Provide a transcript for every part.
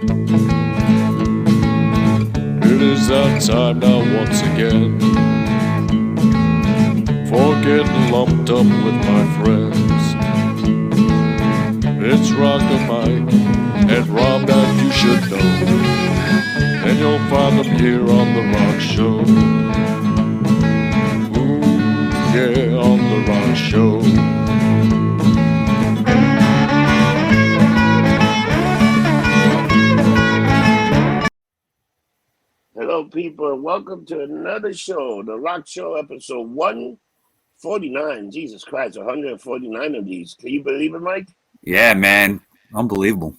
It is that time now once again for getting lumped up with my friends. It's RockerMike and Rob that you should know, and you'll find them here on the Rock Show. Ooh, yeah, on the Rock Show. Hello, people, and welcome to another show, the Rock Show, episode 149. Jesus Christ, 149 of these. Can you believe it, Mike? Yeah, man. Unbelievable.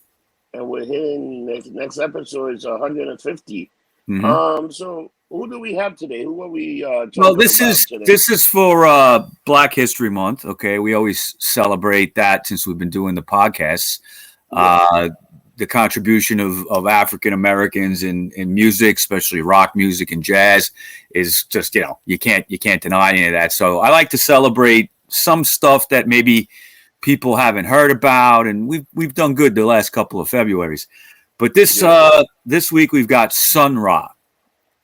And we're hitting next episode is 150. Mm-hmm. So who do we have today? Who are we talking Well, about today? this is for Black History Month. Okay, we always celebrate that since we've been doing the podcasts. The contribution of African Americans in music, especially rock music and jazz, is just, you can't deny any of that. So I like to celebrate some stuff that maybe people haven't heard about, and we've done good the last couple of Februaries. But this week we've got Sony'r Ra.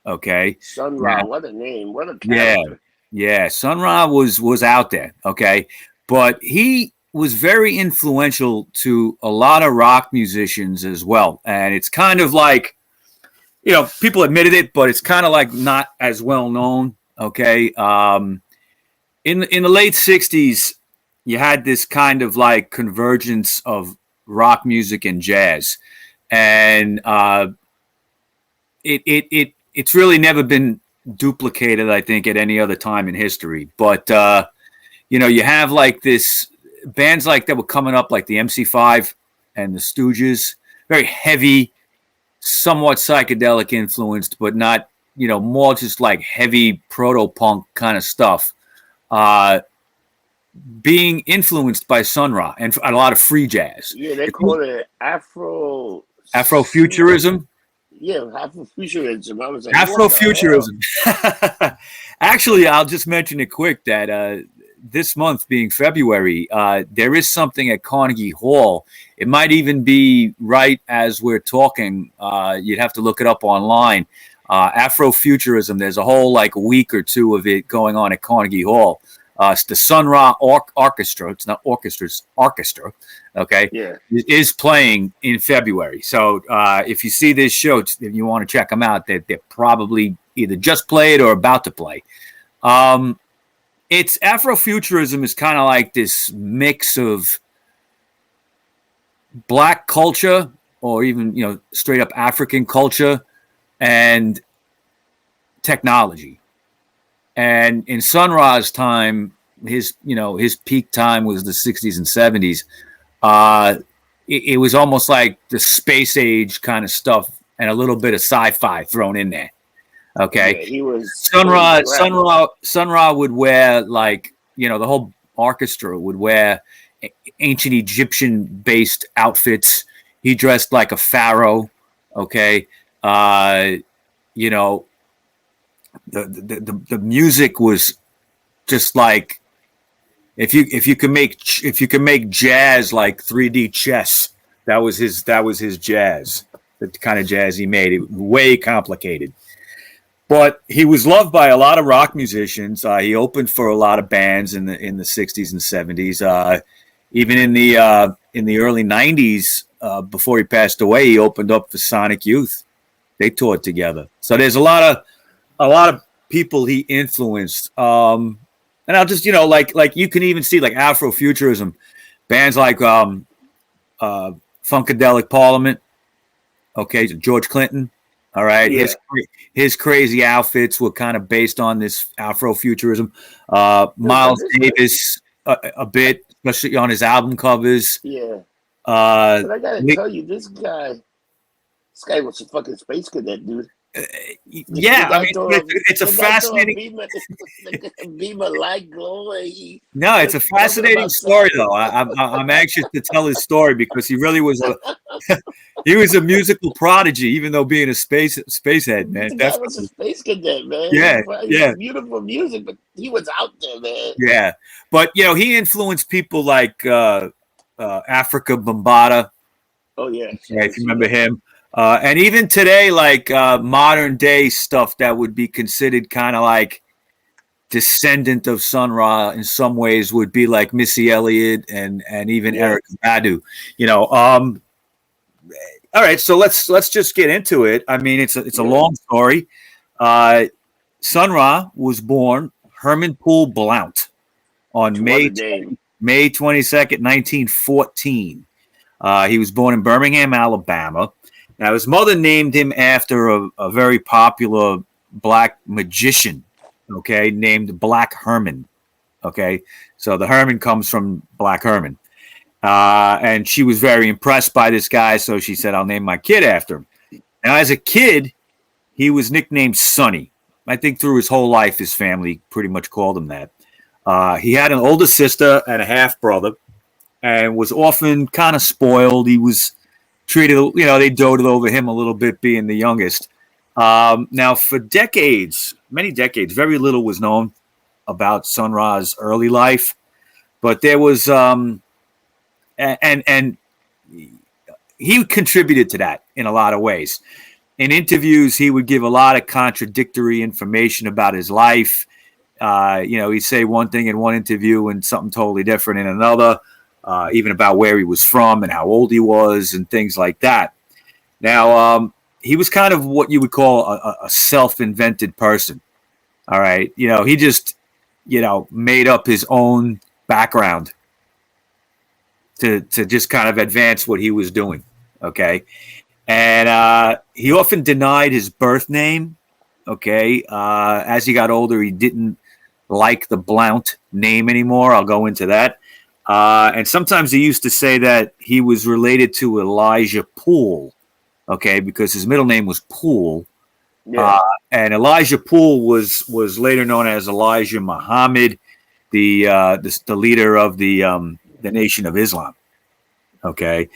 Okay, Sony'r Ra, what a name, what a character. Yeah. Sony'r Ra was out there. Okay, but he was very influential to a lot of rock musicians as well. And it's kind of like, people admitted it, but it's kind of like not as well known. Okay. In the late 60s, you had this kind of like convergence of rock music and jazz. And it's really never been duplicated, I think, at any other time in history. But, you have like this bands like that were coming up, like the MC5 and the Stooges, very heavy, somewhat psychedelic influenced, but not, more just like heavy proto-punk kind of stuff, being influenced by Sony'r Ra and a lot of free jazz. Yeah, they call it Afrofuturism. Yeah, Afrofuturism. I was like, Afrofuturism. Actually, I'll just mention it quick that this month being February, there is something at Carnegie Hall. It might even be right as we're talking. You'd have to look it up online. Afrofuturism. There's a whole week or two of it going on at Carnegie Hall. It's the Sony'r Ra Arkestra. It's not orchestra, it's Arkestra. Okay. Yeah. It is playing in February. So if you see this show, if you want to check them out, they're probably either just played or about to play. It's Afrofuturism is kind of like this mix of black culture or even, straight up African culture and technology. And in Sony'r Ra's time, his peak time was the 60s and 70s. It was almost like the space age kind of stuff and a little bit of sci-fi thrown in there. Okay, yeah, he was Sony'r Ra would wear the whole orchestra would wear ancient Egyptian-based outfits. He dressed like a pharaoh. Okay, the music was just like if you can make jazz like 3D chess. That was his jazz. The kind of jazz he made. It way complicated. But he was loved by a lot of rock musicians. He opened for a lot of bands in the 60s and 70s. Even in the early 90s, before he passed away, he opened up for Sonic Youth. They toured together. So there's a lot of people he influenced. And I'll just like you can even see like Afrofuturism bands like Funkadelic Parliament. Okay, George Clinton. All right, yeah. His crazy outfits were kind of based on this Afrofuturism. Miles Davis a bit, especially on his album covers. Yeah. But I gotta tell you, this guy was a fucking space cadet, dude. Yeah, I mean, it's a fascinating. Beamer light glowing. No, it's a fascinating story, though. I'm anxious to tell his story because he really was a musical prodigy, even though being a space head, man. That was a space cadet, man. Yeah, yeah. Beautiful music, but he was out there, man. Yeah, but he influenced people like Africa Bambaataa. Oh yeah, if you remember him. And even today, like modern day stuff that would be considered kind of like descendant of Sony'r Ra in some ways would be like Missy Elliott and even Eric Badu. All right, so let's just get into it. I mean, it's a long story. Sony'r Ra was born Herman Poole Blount on May 22nd, 1914. He was born in Birmingham, Alabama. Now, his mother named him after a very popular black magician, okay, named Black Herman. Okay, so the Herman comes from Black Herman. And she was very impressed by this guy, so she said, I'll name my kid after him. Now, as a kid, he was nicknamed Sonny. I think through his whole life, his family pretty much called him that. He had an older sister and a half-brother and was often kind of spoiled. He was treated, they doted over him a little bit being the youngest. Now, for decades, many decades, very little was known about Sony'r Ra's early life. But there was, and he contributed to that in a lot of ways. In interviews, he would give a lot of contradictory information about his life. He'd say one thing in one interview and something totally different in another, even about where he was from and how old he was and things like that. Now, he was kind of what you would call a self-invented person. All right. He just, made up his own background to just kind of advance what he was doing. Okay. And he often denied his birth name. Okay. As he got older, he didn't like the Blount name anymore. I'll go into that. And sometimes he used to say that he was related to Elijah Poole. Okay. Because his middle name was Poole. Yeah. And Elijah Poole was later known as Elijah Muhammad, the leader of the Nation of Islam. Okay.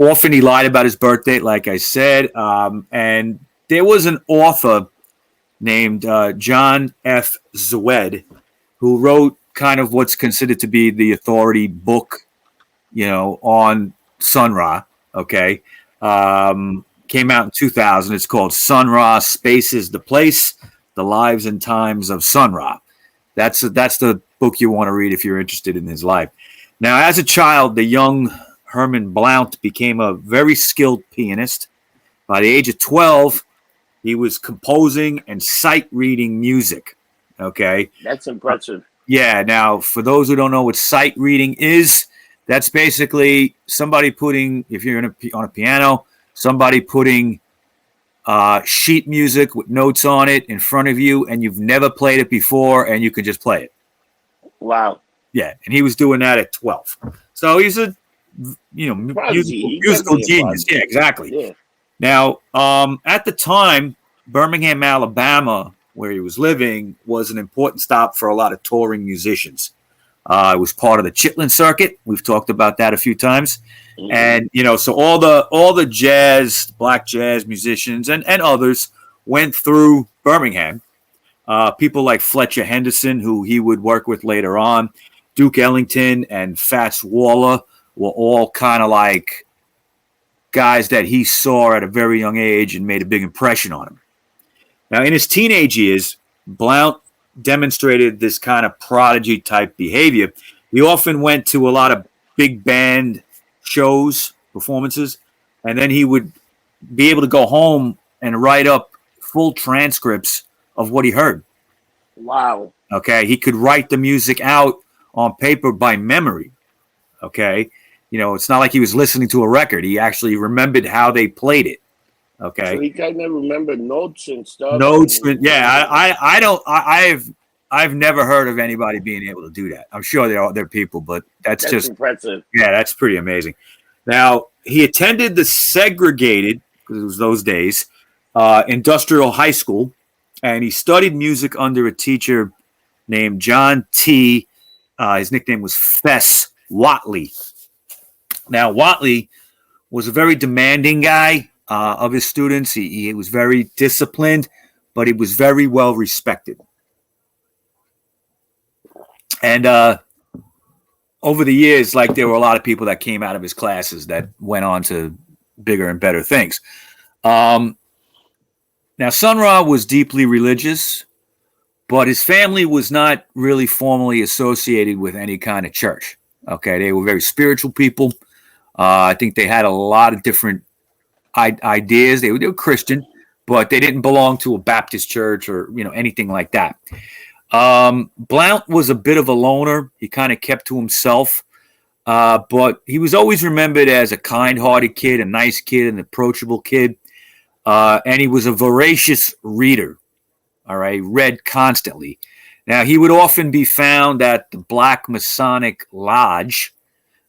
Often he lied about his birth date, like I said. And there was an author named John F. Zwed who wrote kind of what's considered to be the authority book, on Sony'r Ra. Okay. Came out in 2000. It's called Sony'r Ra Space is the Place, The Lives and Times of Sony'r Ra. That's the book you want to read if you're interested in his life. Now, as a child, the young Herman Blount became a very skilled pianist. By the age of 12, he was composing and sight reading music. Okay. That's impressive. Yeah. Now, for those who don't know what sight reading is, that's basically somebody putting, if you're on a piano, somebody putting sheet music with notes on it in front of you, and you've never played it before, and you can just play it. Wow. Yeah, and he was doing that at 12. So he's a musical genius. Yeah, exactly. Yeah. Now, at the time, Birmingham, Alabama, where he was living, was an important stop for a lot of touring musicians. It was part of the Chitlin circuit. We've talked about that a few times. Mm-hmm. And, so all the jazz, black jazz musicians and others went through Birmingham. People like Fletcher Henderson, who he would work with later on, Duke Ellington and Fats Waller were all kind of like guys that he saw at a very young age and made a big impression on him. Now, in his teenage years, Blount demonstrated this kind of prodigy type behavior. He often went to a lot of big band shows, performances, and then he would be able to go home and write up full transcripts of what he heard. Wow. Okay. He could write the music out on paper by memory. Okay. It's not like he was listening to a record. He actually remembered how they played it. Okay. So he kind of remembered notes and stuff. I've never heard of anybody being able to do that. I'm sure there are people, but that's just impressive. Yeah, that's pretty amazing. Now, he attended the segregated, because it was those days, industrial high school, and he studied music under a teacher named John T. His nickname was Fess Watley. Now, Watley was a very demanding guy of his students. He was very disciplined, but he was very well respected. And over the years, there were a lot of people that came out of his classes that went on to bigger and better things. Now, Sony'r Ra was deeply religious, but his family was not really formally associated with any kind of church. Okay, they were very spiritual people. I think they had a lot of different ideas. They were Christian, but they didn't belong to a Baptist church or anything like that. Blount was a bit of a loner. He kind of kept to himself, but he was always remembered as a kind-hearted kid, a nice kid, an approachable kid, and he was a voracious reader. All right, read constantly. Now, he would often be found at the Black Masonic Lodge,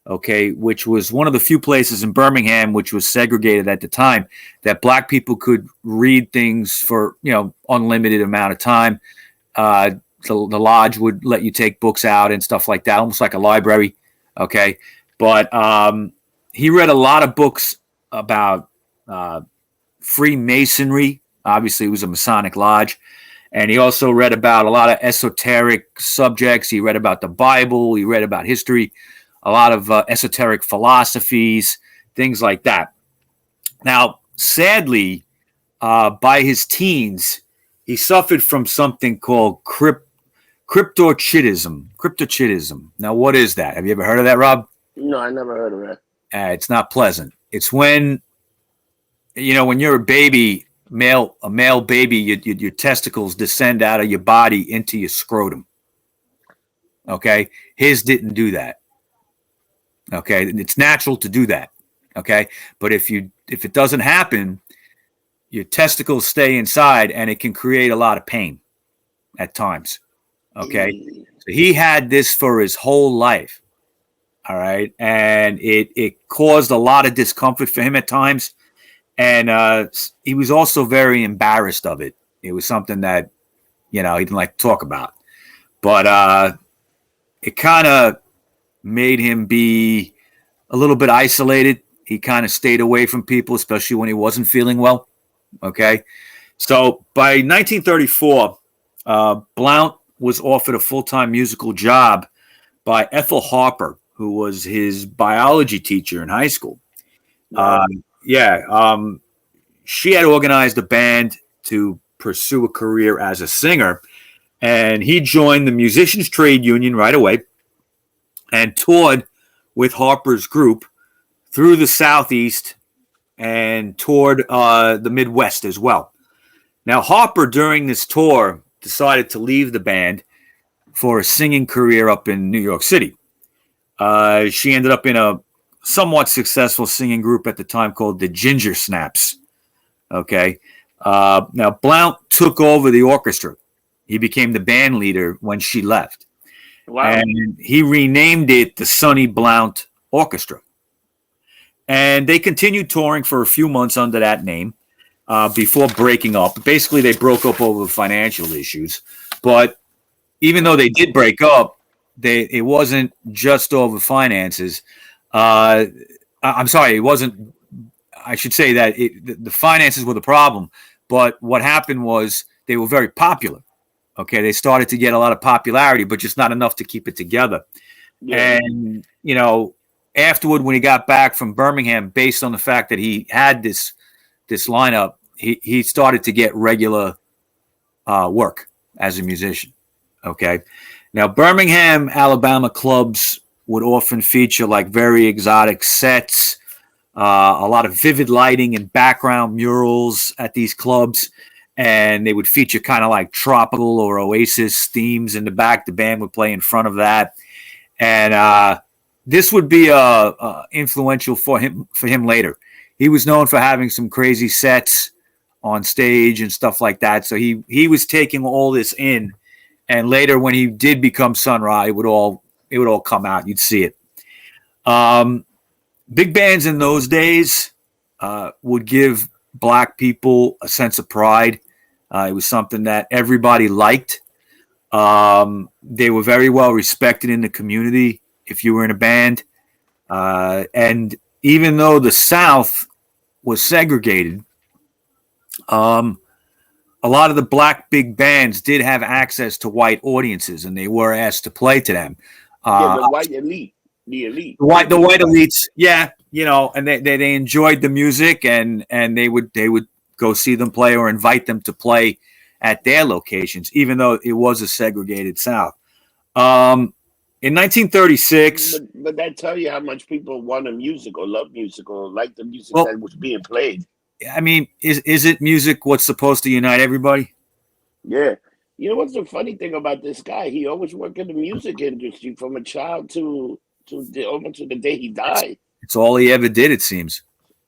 okay, which was one of the few places in Birmingham which was segregated at the time that black people could read things for, unlimited amount of time. The lodge would let you take books out and stuff like that, almost like a library, okay? But he read a lot of books about Freemasonry. Obviously, it was a Masonic lodge. And he also read about a lot of esoteric subjects. He read about the Bible. He read about history, a lot of esoteric philosophies, things like that. Now, sadly, by his teens, he suffered from something called cryptochitism. Now, what is that? Have you ever heard of that, Rob? No, I never heard of that. It's not pleasant. It's when, when you're a baby, a male baby, your testicles descend out of your body into your scrotum. Okay, his didn't do that. Okay, it's natural to do that. Okay, but if it doesn't happen, your testicles stay inside, and it can create a lot of pain at times. Okay, so he had this for his whole life. All right, and it caused a lot of discomfort for him at times. And he was also very embarrassed of it. It was something that, he didn't like to talk about. But it kind of made him be a little bit isolated. He kind of stayed away from people, especially when he wasn't feeling well. Okay. So by 1934, Blount was offered a full-time musical job by Ethel Harper, who was his biology teacher in high school. She had organized a band to pursue a career as a singer, and he joined the Musicians Trade Union right away and toured with Harper's group through the Southeast and toured the Midwest as well. Now, Harper, during this tour, decided to leave the band for a singing career up in New York City. She ended up in a somewhat successful singing group at the time called the Ginger Snaps. Okay. Now, Blount took over the orchestra. He became the band leader when she left. Wow. And he renamed it the Sonny Blount Orchestra. And they continued touring for a few months under that name before breaking up. Basically, they broke up over financial issues. But even though they did break up, it wasn't just over finances. I'm sorry, it wasn't. I should say that the finances were the problem. But what happened was they were very popular. Okay, they started to get a lot of popularity, but just not enough to keep it together. Yeah. And, afterward, when he got back from Birmingham, based on the fact that he had this lineup, he started to get regular work as a musician. Okay. Now, Birmingham, Alabama clubs would often feature like very exotic sets, a lot of vivid lighting and background murals at these clubs. And they would feature kind of like tropical or Oasis themes in the back. The band would play in front of that. And this would be influential for him later. He was known for having some crazy sets on stage and stuff like that. So he was taking all this in. And later, when he did become Sony'r Ra, it would all come out. You'd see it. Big bands in those days would give Black people a sense of pride. It was something that everybody liked. They were very well respected in the community if you were in a band. And even though the South was segregated, a lot of the Black big bands did have access to white audiences, and they were asked to play to them. The white elite. The elite. The white elites, yeah. and they enjoyed the music, and they would go see them play or invite them to play at their locations, even though it was a segregated South. In 1936, but that tell you how much people want a music or love music or like the music Well- that was being played. I mean, is it music what's supposed to unite everybody? Yeah. You know what's the funny thing about this guy? He always worked in the music industry from a child to almost to the day he died. It's all he ever did, it seems.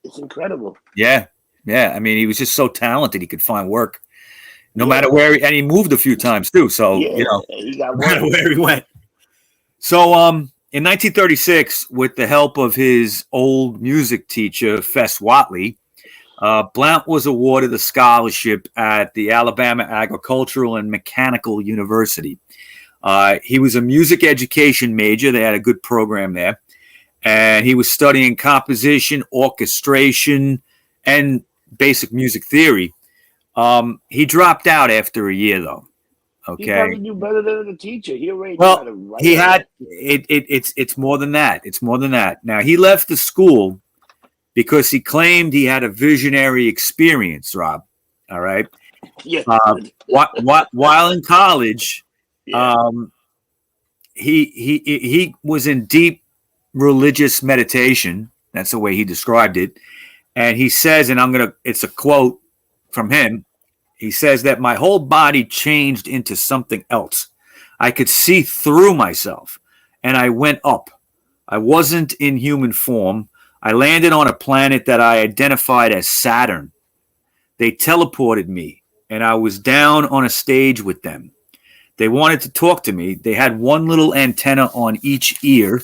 It's incredible. Yeah. I mean, he was just so talented; he could find work, no matter where. And he moved a few times too, so He got no matter work. where he went. So, in 1936, with the help of his old music teacher, Fess Watley, Blount was awarded a scholarship at the Alabama Agricultural and Mechanical University. He was a music education major. They had a good program there. And he was studying composition, orchestration, and basic music theory. He dropped out after a year, though. He Okay. probably knew better than the teacher. He already knew Well, how to write. he had it's more than that. It's more than that. Now, he left the school because he claimed he had a visionary experience, Rob. All right. Yeah. While in college, Yeah. he was in deep religious meditation. That's the way he described it. And he says, and it's a quote from him. He says that my whole body changed into something else. I could see through myself, and I went up. I wasn't in human form. I landed on a planet that I identified as Saturn. They teleported me, and I was down on a stage with them. They wanted to talk to me. They had one little antenna on each ear,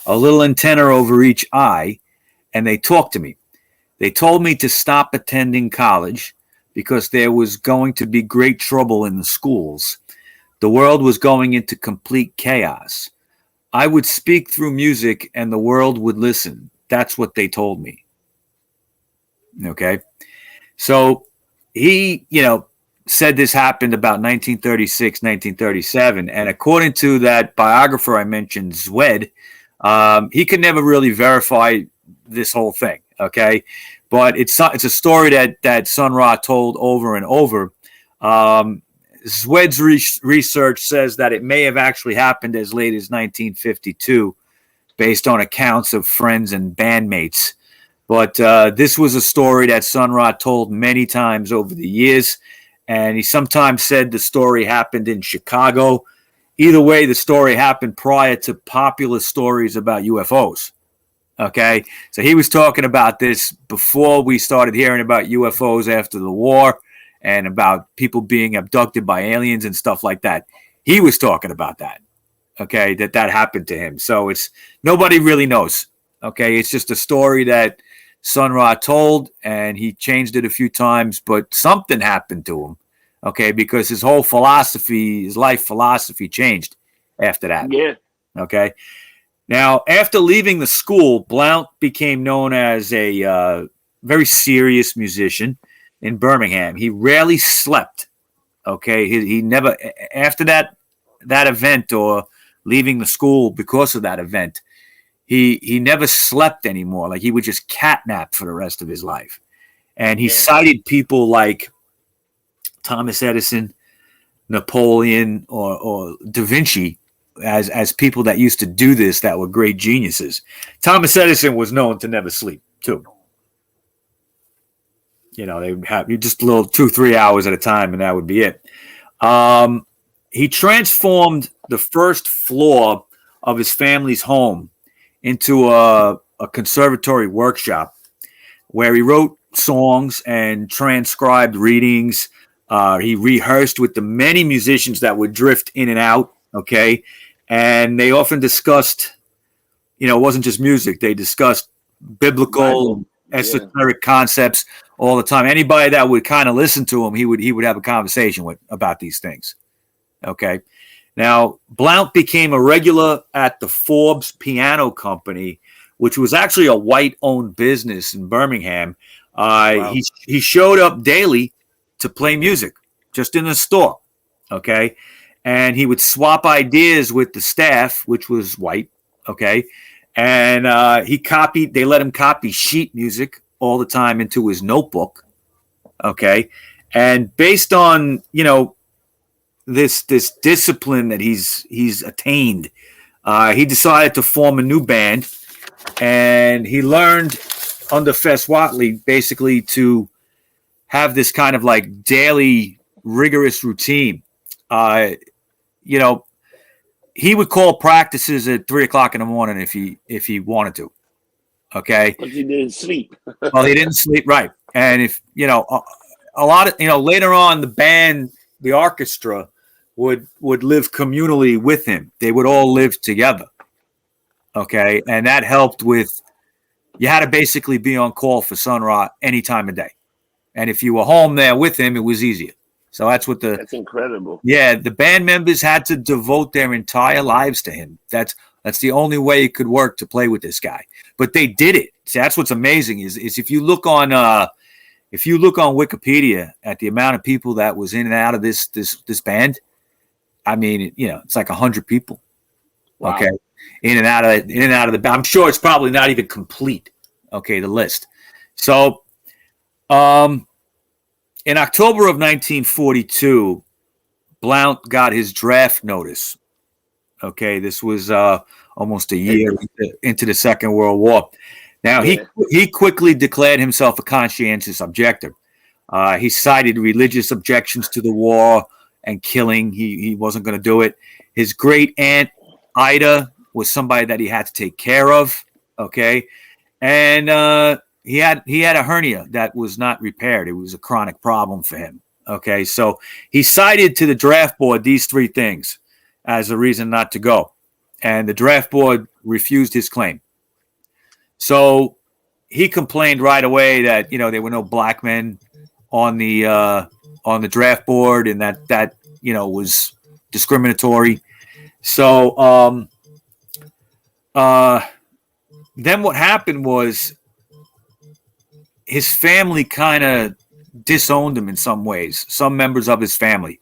a little antenna over each eye, and they talked to me. They told me to stop attending college because there was going to be great trouble in the schools. The world was going into complete chaos. I would speak through music and the world would listen. That's what they told me. Okay. So he, said this happened about 1936, 1937. And according to that biographer I mentioned, Zwed, he could never really verify this whole thing. Okay. But it's a story that Sony'r Ra told over and over. Zwed's research says that it may have actually happened as late as 1952, based on accounts of friends and bandmates. But this was a story that Sony'r Ra told many times over the years, and he sometimes said the story happened in Chicago. Either way, the story happened prior to popular stories about UFOs. Okay, so he was talking about this before we started hearing about UFOs after the war and about people being abducted by aliens and stuff like that. He was talking about that. Okay, that happened to him. So it's nobody really knows. Okay, it's just a story that Sony'r Ra told, and he changed it a few times, but something happened to him. Okay, because his whole philosophy, his life philosophy, changed after that. Yeah. Okay. Now, after leaving the school, Blount became known as a very serious musician in Birmingham. He rarely slept. Okay, he never after that event or leaving the school because of that event, he never slept anymore. Like he would just catnap for the rest of his life. And he cited people like Thomas Edison, Napoleon, or Da Vinci as people that used to do this that were great geniuses. Thomas Edison was known to never sleep too. They would have just a little 2-3 hours at a time, and that would be it. He transformed the first floor of his family's home into a conservatory workshop where he wrote songs and transcribed readings. He rehearsed with the many musicians that would drift in and out. Okay. And they often discussed, it wasn't just music. They discussed biblical, esoteric concepts all the time. Anybody that would kind of listen to him, he would have a conversation with about these things. Okay. Now, Blount became a regular at the Forbes Piano Company, which was actually a white-owned business in Birmingham. Wow. He showed up daily to play music, just in the store. Okay. And he would swap ideas with the staff, which was white, okay? And they let him copy sheet music all the time into his notebook. Okay. And based on, this discipline that he's attained, he decided to form a new band, and he learned under Fess Whatley basically to have this kind of like daily rigorous routine. He would call practices at 3:00 in the morning if he wanted to. Okay. But he didn't sleep. Well, he didn't sleep. Right. And if, a lot of, later on the band, the Arkestra would live communally with him. They would all live together. Okay. And that helped with, you had to basically be on call for Sony'r Ra any time of day. And if you were home there with him, it was easier. So that's incredible. Yeah. The band members had to devote their entire lives to him. That's the only way it could work to play with this guy. But they did it. See, that's what's amazing is if you look on Wikipedia at the amount of people that was in and out of this band, I mean, it's like 100 people. Wow. Okay. In and out of the band. I'm sure it's probably not even complete. Okay. The list. So, in October of 1942, Blount got his draft notice. Okay. This was, almost a year into the Second World War. Now, he quickly declared himself a conscientious objector. He cited religious objections to the war and killing. He wasn't going to do it. His great aunt, Ida, was somebody that he had to take care of. Okay. And he had a hernia that was not repaired. It was a chronic problem for him. Okay. So he cited to the draft board these three things as a reason not to go. And the draft board refused his claim. So he complained right away that, there were no black men on the draft board, and that was discriminatory. So then what happened was his family kind of disowned him in some ways. Some members of his family,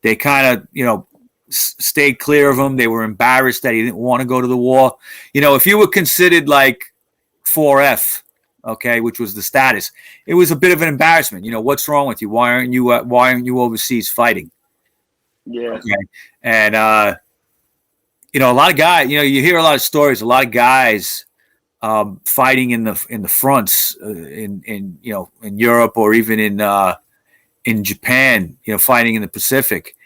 they kind of, stayed clear of him. They were embarrassed that he didn't want to go to the war. If you were considered like 4F, okay, which was the status, it was a bit of an embarrassment. What's wrong with you? Why aren't you overseas fighting? Yeah. Okay. And a lot of guys, you hear a lot of stories. A lot of guys fighting in the fronts in Europe or even in Japan. Fighting in the Pacific.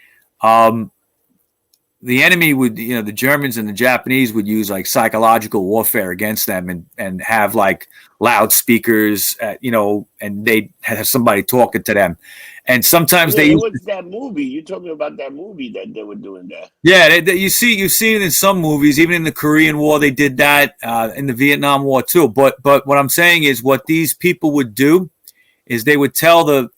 The enemy would, the Germans and the Japanese would use like psychological warfare against them and have like loudspeakers, and they'd have somebody talking to them. And sometimes what's that movie? You're talking about that movie that they were doing that. Yeah, you've seen it in some movies, even in the Korean War, they did that, in the Vietnam War too. But what I'm saying is what these people would do is they would tell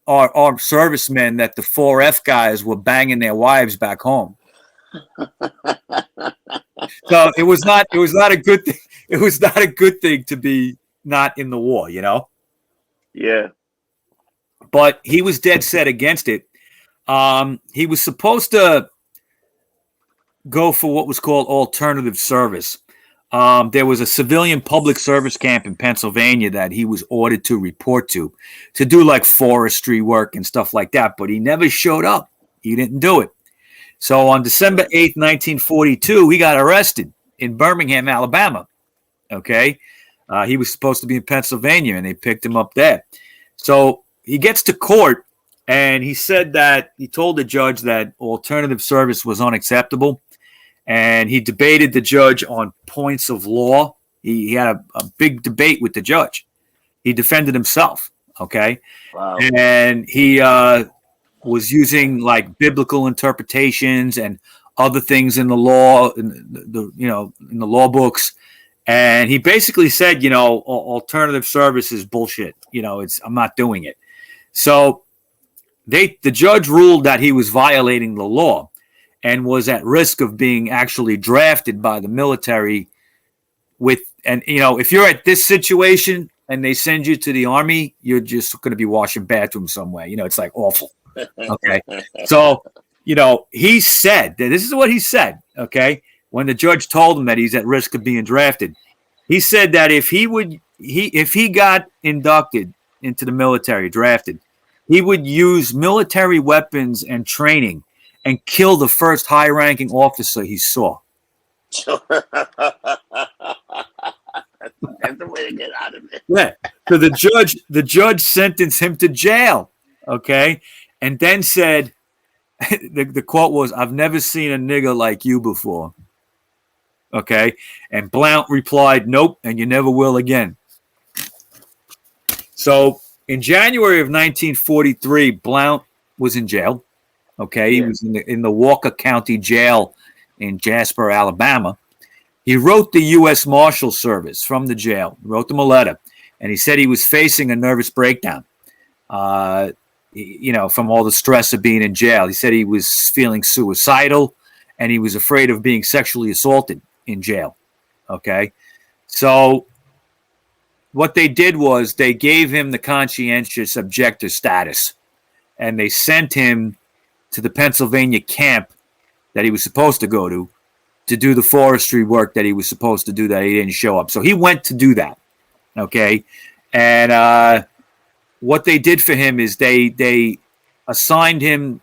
our armed servicemen that the 4F guys were banging their wives back home. So it was not a good thing. It was not a good thing to be not in the war, Yeah. But he was dead set against it. He was supposed to go for what was called alternative service. There was a civilian public service camp in Pennsylvania that he was ordered to report to do like forestry work and stuff like that. But he never showed up. He didn't do it. So on December 8th, 1942, he got arrested in Birmingham, Alabama. Okay. He was supposed to be in Pennsylvania, and they picked him up there. So he gets to court, and he said that he told the judge that alternative service was unacceptable. And he debated the judge on points of law. He had a big debate with the judge. He defended himself. Okay. Wow. And he, was using like biblical interpretations and other things in the law, in the law books. And he basically said, alternative service is bullshit. I'm not doing it. So the judge ruled that he was violating the law and was at risk of being actually drafted by the military if you're at this situation and they send you to the army, you're just going to be washing bathrooms somewhere. It's like awful. Okay. So, he said that this is what he said. Okay. when the judge told him that he's at risk of being drafted, he said that if he got inducted into the military, drafted, he would use military weapons and training and kill the first high-ranking officer he saw. That's the way to get out of it. Yeah. So the judge sentenced him to jail. Okay, and then said, the quote was, "I've never seen a nigger like you before." Okay, and Blount replied, "Nope, and you never will again." So in January of 1943, Blount was in jail. Okay, he was in the Walker County Jail in Jasper, Alabama. He wrote the U.S. Marshal Service from the jail, wrote them a letter, and he said he was facing a nervous breakdown, from all the stress of being in jail. He said he was feeling suicidal, and he was afraid of being sexually assaulted in jail. Okay, so what they did was they gave him the conscientious objector status, and they sent him to the Pennsylvania camp that he was supposed to go to do the forestry work that he was supposed to do that he didn't show up. So he went to do that. Okay, and what they did for him is they assigned him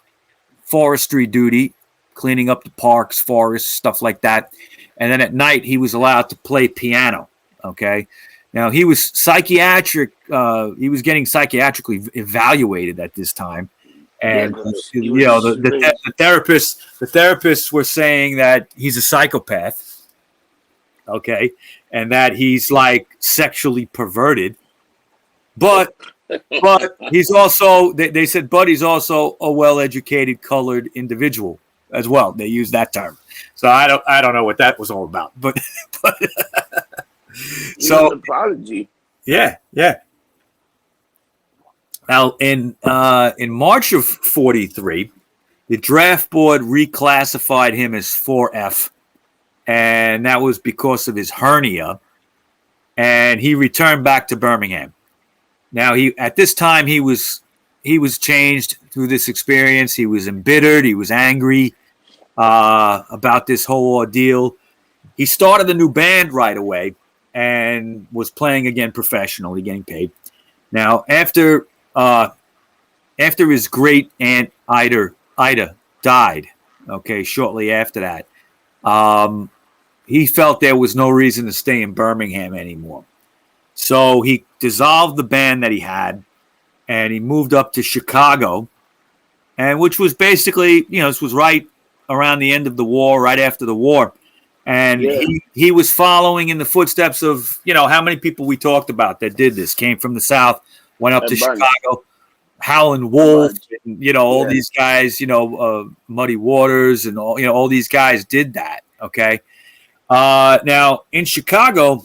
forestry duty, cleaning up the parks, forests, stuff like that. And then at night, he was allowed to play piano. Okay. Now, he was psychiatric. He was getting psychiatrically evaluated at this time. And, the therapists were saying that he's a psychopath. Okay. And that he's like sexually perverted. But he's also, they said, but he's also a well-educated colored individual as well. They use that term. So I don't know what that was all about, but so the prodigy. Yeah. Now in March of 43, the draft board reclassified him as 4F, and that was because of his hernia, and he returned back to Birmingham. Now at this time he was changed through this experience. He was embittered. He was angry about this whole ordeal. He started a new band right away and was playing again professionally, getting paid. Now after his great aunt Ida died, okay, shortly after that, he felt there was no reason to stay in Birmingham anymore. So he dissolved the band that he had, and he moved up to Chicago, and which was basically, this was right around the end of the war, right after the war. And he was following in the footsteps of, how many people we talked about that did this, came from the South, went up to Chicago, Howlin' Wolf, and, all these guys, Muddy Waters and all these guys did that. Okay. Now in Chicago,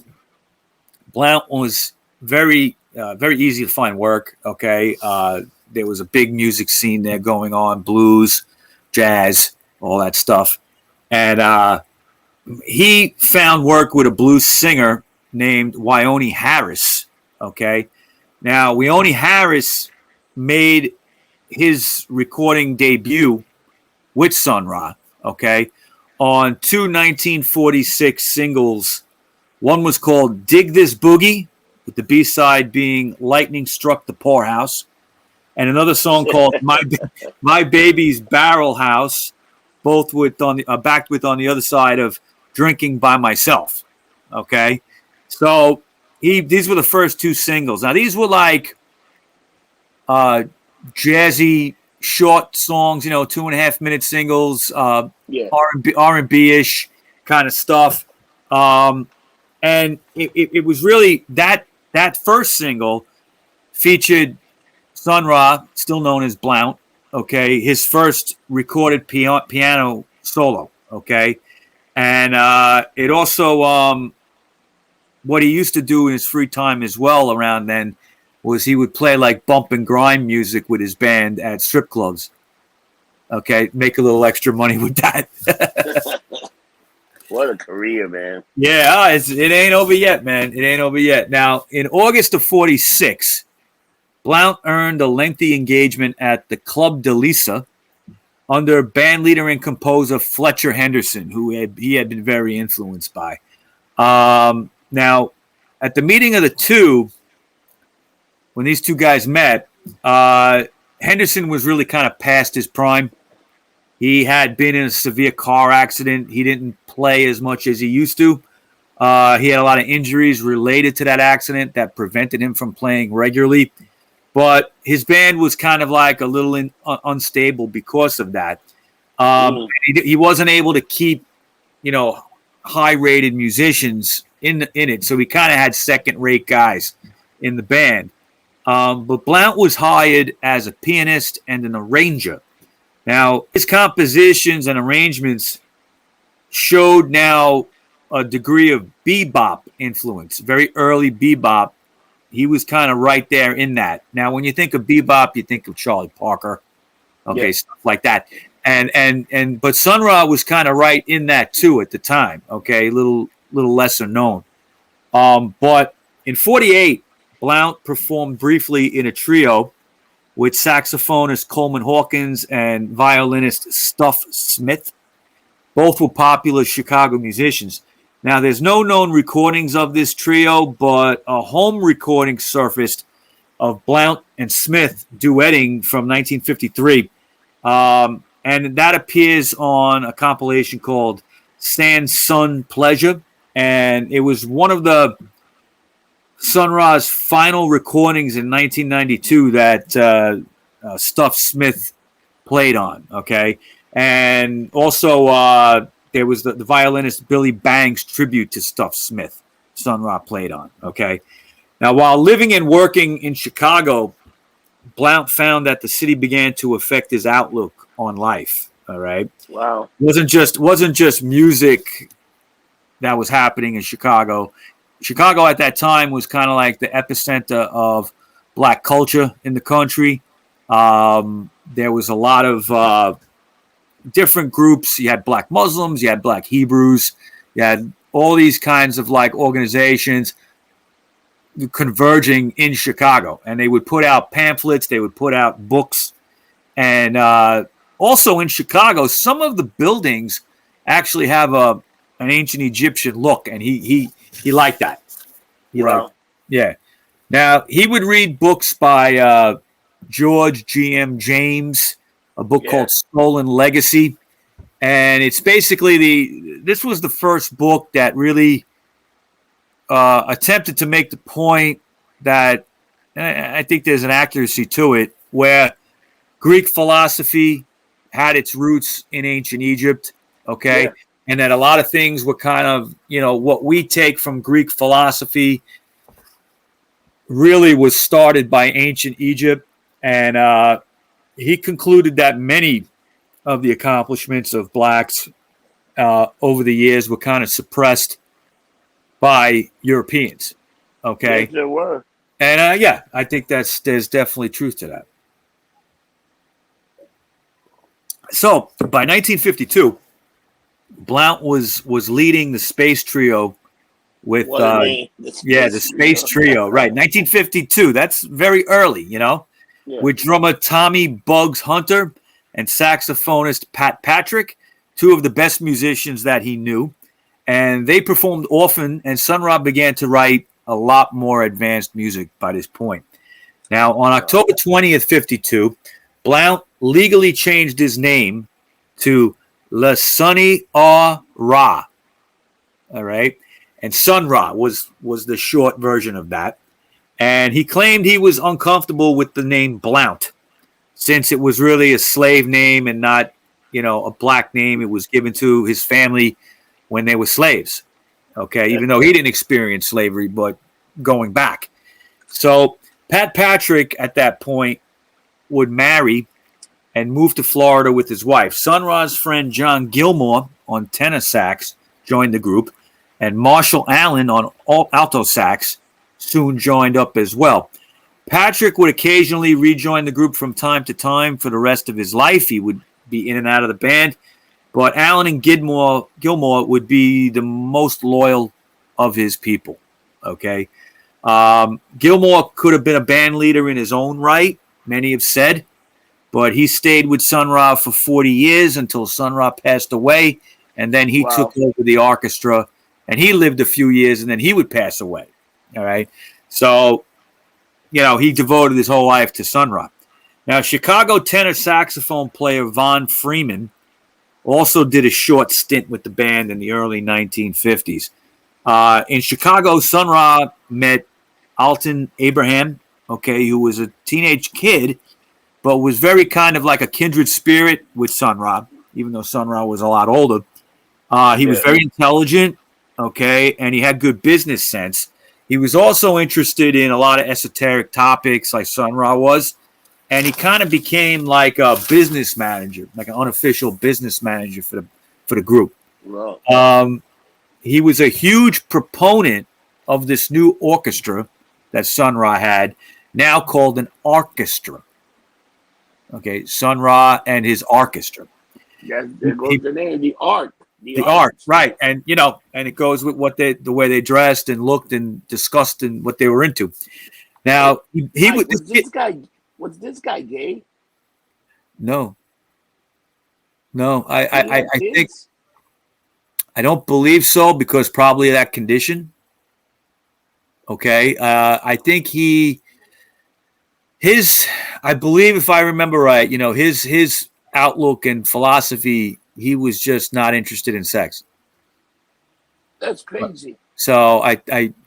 Blount was very easy to find work. Okay. There was a big music scene there going on, blues, jazz, all that stuff. And he found work with a blues singer named Leonie Harris. Okay. Now, Leonie Harris made his recording debut with Sony'r Ra, okay, on two 1946 singles. One was called Dig This Boogie, with the B-side being Lightning Struck the Poorhouse, and another song called My Baby's Barrel House, both with backed with on the other side of Drinking by Myself. Okay, so these were the first two singles. Now these were like jazzy short songs, 2.5 minute singles, R&B ish kind of stuff. And it was really that first single featured Sony'r Ra, still known as Blount. Okay, his first recorded piano solo. Okay, and it also what he used to do in his free time as well around then was he would play like bump and grind music with his band at strip clubs. Okay, make a little extra money with that. What a career, man. Yeah, it ain't over yet, man. It ain't over yet. Now, in August of 46, Blount earned a lengthy engagement at the Club de Lisa, under band leader and composer Fletcher Henderson, who he had been very influenced by. Now, at the meeting of the two, when these two guys met, Henderson was really kind of past his prime. He had been in a severe car accident. He didn't play as much as he used to. He had a lot of injuries related to that accident that prevented him from playing regularly. But his band was kind of like a little unstable because of that. He wasn't able to keep, high-rated musicians in it. So he kind of had second-rate guys in the band. But Blount was hired as a pianist and an arranger. Now, his compositions and arrangements showed now a degree of bebop influence, very early bebop. He was kind of right there in that. Now, when you think of bebop, you think of Charlie Parker, stuff like that. But Sony'r Ra was kind of right in that too at the time. Okay, little lesser known. But in '48, Blount performed briefly in a trio with saxophonist Coleman Hawkins and violinist Stuff Smith. Both were popular Chicago musicians. Now, there's no known recordings of this trio, but a home recording surfaced of Blount and Smith duetting from 1953. And that appears on a compilation called Stand Sun Pleasure. And it was one of the Sony'r Ra's final recordings in 1992 that Stuff Smith played on, okay? And also there was the violinist Billy Bang's tribute to Stuff Smith Sony'r Ra played on, okay? Now, while living and working in Chicago, Blount found that the city began to affect his outlook on life, all right? Wow. Wasn't just music that was happening in Chicago. Chicago at that time was kind of like the epicenter of black culture in the country. There was a lot of different groups. You had black Muslims, you had black Hebrews, you had all these kinds of like organizations converging in Chicago. And they would put out pamphlets, they would put out books. And also in Chicago, some of the buildings actually have an ancient Egyptian look, and he liked that. Yeah. Now, he would read books by George G.M. James, a book called Stolen Legacy. And it's basically this was the first book that really attempted to make the point that, I think there's an accuracy to it, where Greek philosophy had its roots in ancient Egypt, okay? Yeah. And that a lot of things were kind of, what we take from Greek philosophy really was started by ancient Egypt. And he concluded that many of the accomplishments of blacks over the years were kind of suppressed by Europeans, okay? Yes, there were. And I think there's definitely truth to that. So by 1952, Blount was leading the Space Trio with the Space Trio, right? 1952. That's very early, with drummer Tommy Bugs Hunter and saxophonist Pat Patrick, two of the best musicians that he knew. And they performed often, and Sony'r Ra began to write a lot more advanced music by this point. Now, on October 20th, 52, Blount legally changed his name to Sony'r Ra. All right. And Sony'r Ra was the short version of that. And he claimed he was uncomfortable with the name Blount, since it was really a slave name and not, a black name. It was given to his family when they were slaves. Okay. Even though he didn't experience slavery, but going back. So Pat Patrick at that point would marry and moved to Florida with his wife. Sony'r Ra's friend John Gilmore on tenor sax joined the group, and Marshall Allen on alto sax soon joined up as well. Patrick would occasionally rejoin the group from time to time for the rest of his life. He would be in and out of the band, but Allen and Gilmore would be the most loyal of his people, okay? Gilmore could have been a band leader in his own right, many have said, but he stayed with Sony'r Ra for 40 years until Sony'r Ra passed away, and then he took over the Arkestra, and he lived a few years, and then he would pass away. All right, so he devoted his whole life to Sony'r Ra. Now, Chicago tenor saxophone player Von Freeman also did a short stint with the band in the early 1950s. In Chicago, Sony'r Ra met Alton Abraham, who was a teenage kid, but was very kind of like a kindred spirit with Sony'r Ra, even though Sony'r Ra was a lot older. He was very intelligent, and he had good business sense. He was also interested in a lot of esoteric topics like Sony'r Ra was, and he kind of became like a business manager, like an unofficial business manager for the group. Wow. He was a huge proponent of this new orchestra that Sony'r Ra had, now called an Arkestra. Sony'r Ra and his Arkestra. There goes the name, the art. The art, right? And and it goes with the way they dressed and looked and discussed and what they were into. Now he was this guy. Was this guy gay? No. I think I don't believe so, because probably of that condition. I think I believe, if I remember right, his outlook and philosophy, he was just not interested in sex. That's crazy. So I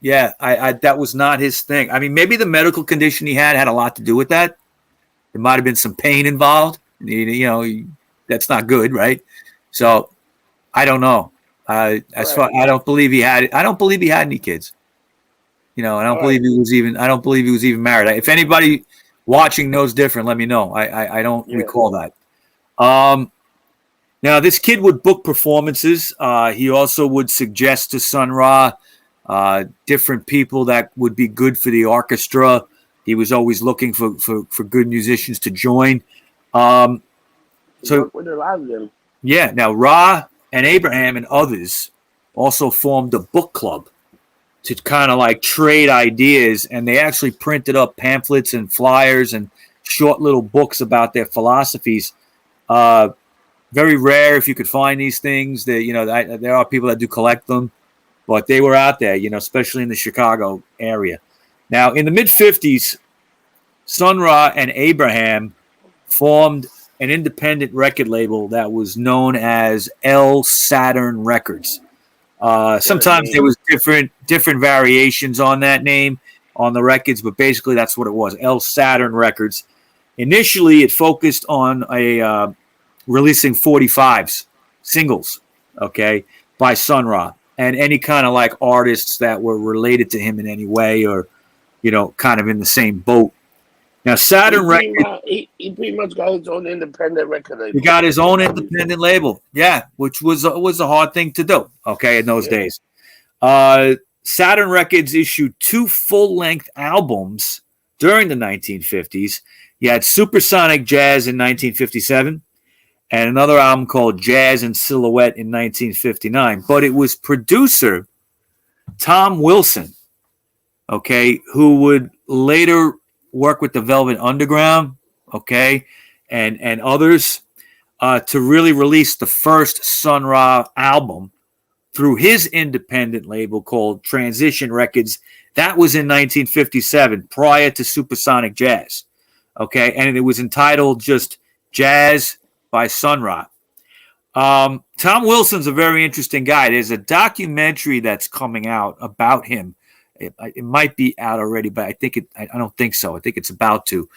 that was not his thing. I mean, maybe the medical condition he had a lot to do with that. There might have been some pain involved. That's not good, right? So I don't know. I don't believe he had any kids. I don't believe he was even married. If anybody watching knows different, let me know. I don't recall that. Now, this kid would book performances. He also would suggest to Sony'r Ra different people that would be good for the orchestra. He was always looking for good musicians to join. Now Ra and Abraham and others also formed a book club to kind of like trade ideas, and they actually printed up pamphlets and flyers and short little books about their philosophies. Very rare if you could find these things. There are people that do collect them, but they were out there, especially in the Chicago area. Now, in the mid-50s, Sony'r Ra and Abraham formed an independent record label that was known as L Saturn Records. Sometimes there was different variations on that name on the records, but basically that's what it was, L Saturn Records. Initially, it focused on releasing 45s, singles, by Sony'r Ra, and any kind of like artists that were related to him in any way, or kind of in the same boat. Now, Saturn Records, he pretty much got his own independent record label. He got his own independent label, which was a hard thing to do, in those days. Saturn Records issued 2 full-length albums during the 1950s. You had Supersonic Jazz in 1957, and another album called Jazz and Silhouette in 1959. But it was producer Tom Wilson, who would later work with the Velvet Underground, and others, to really release the first Sony'r Ra album through his independent label called Transition Records. That was in 1957, prior to Supersonic Jazz, and it was entitled just Jazz by Sony'r Ra. Tom Wilson's a very interesting guy. There's a documentary that's coming out about him. It might be out already, but I don't think so. I think it's about to.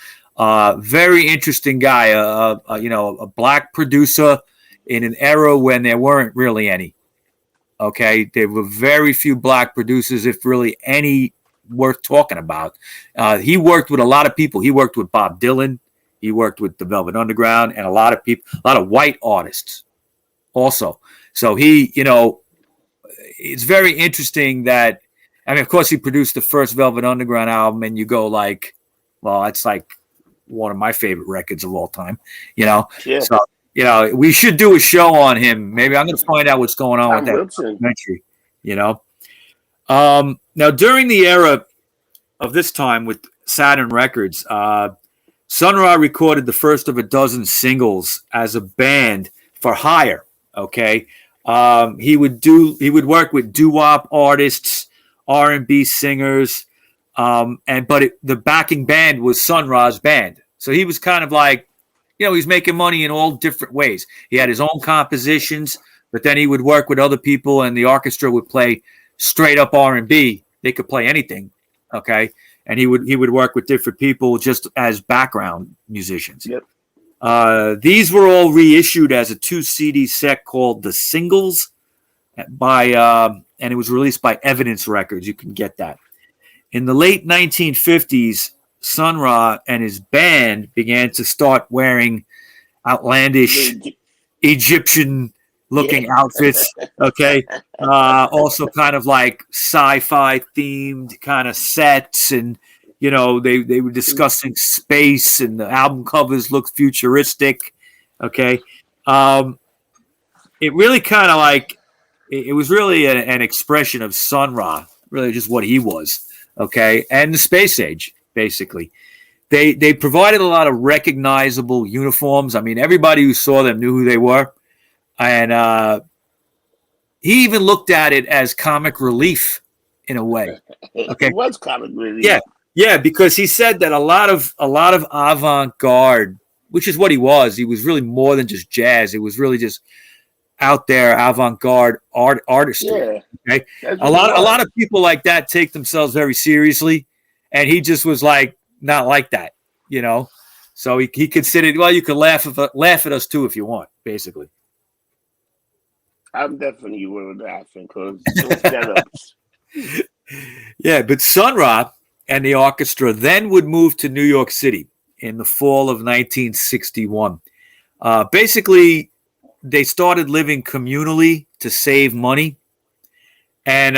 Very interesting guy. A black producer in an era when there weren't really any. There were very few black producers, if really any, worth talking about. He worked with a lot of people. He worked with Bob Dylan. He worked with the Velvet Underground and a lot of people, a lot of white artists also. So it's very interesting that, of course, he produced the first Velvet Underground album, and you go like, well, it's like one of my favorite records of all time, Yeah. So, we should do a show on him. Maybe I'm going to find out what's going on with that documentary, Now, during the era of this time with Saturn Records, Sony'r Ra recorded the first of a dozen singles as a band for hire. Okay, he would work with doo-wop artists, R&B singers, the backing band was Sony'r Ra's band. So he was kind of like, he's making money in all different ways. He had his own compositions, but then he would work with other people, and the orchestra would play straight up R&B. They could play anything, okay? And he would work with different people just as background musicians. Yep. These were all reissued as a 2 CD set called The Singles and it was released by Evidence Records. You can get that. In the late 1950s, Sony'r Ra and his band began to start wearing outlandish Egyptian-looking outfits, okay? Also kind of like sci-fi themed kind of sets, and, they were discussing space, and the album covers looked futuristic, okay? It really kind of like, it was really an expression of Sony'r Ra, really just what he was, okay? And the space age, basically. They provided a lot of recognizable uniforms. I mean, everybody who saw them knew who they were. And he even looked at it as comic relief in a way. Okay. It was comic relief. Yeah, because he said that a lot of avant-garde, which is what he was really more than just jazz. It was really just out there avant-garde artistry. Yeah. Okay. A lot of people like that take themselves very seriously, and he just was like not like that, So he considered, well, you can laugh at us too if you want, basically. I'm definitely laughing because those get-ups. Yeah, but Sony'r Ra and the orchestra then would move to New York City in the fall of 1961. Basically, they started living communally to save money, and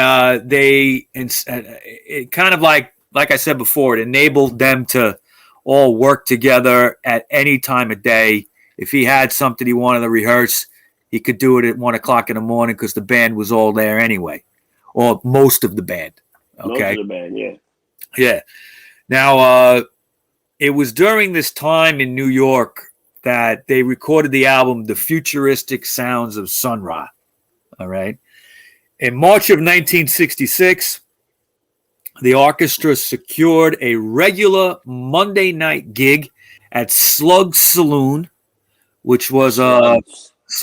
it kind of like I said before, it enabled them to all work together at any time of day. If he had something he wanted to rehearse, he could do it at 1 o'clock in the morning because the band was all there anyway, or most of the band. Okay. Most of the band, yeah. Yeah. Now, it was during this time in New York that they recorded the album, The Futuristic Sounds of Sony'r Ra. All right. In March of 1966, the orchestra secured a regular Monday night gig at Slug's Saloon, which was a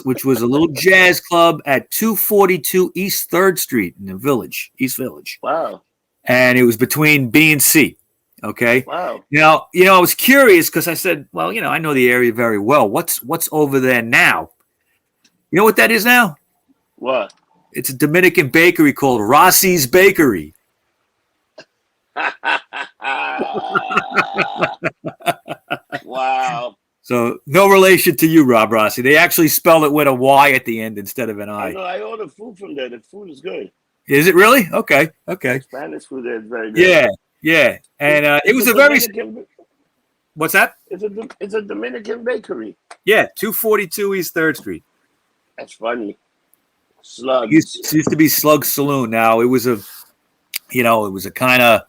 little jazz club at 242 East 3rd Street in the East Village. Wow. And it was between B and C. Okay. Wow. Now, I was curious because I said, well, I know the area very well. What's over there now? You know what that is now? What? It's a Dominican bakery called Rossi's Bakery. Wow. So no relation to you, Rob Rossi. They actually spell it with a Y at the end instead of an I. I order food from there. The food is good. Is it really? Okay. Spanish food there is very good. Yeah. And it was a very... What's that? It's a Dominican bakery. Yeah, 242 East 3rd Street. That's funny. Slugs. It used to be Slug's Saloon. Now, it was a kind of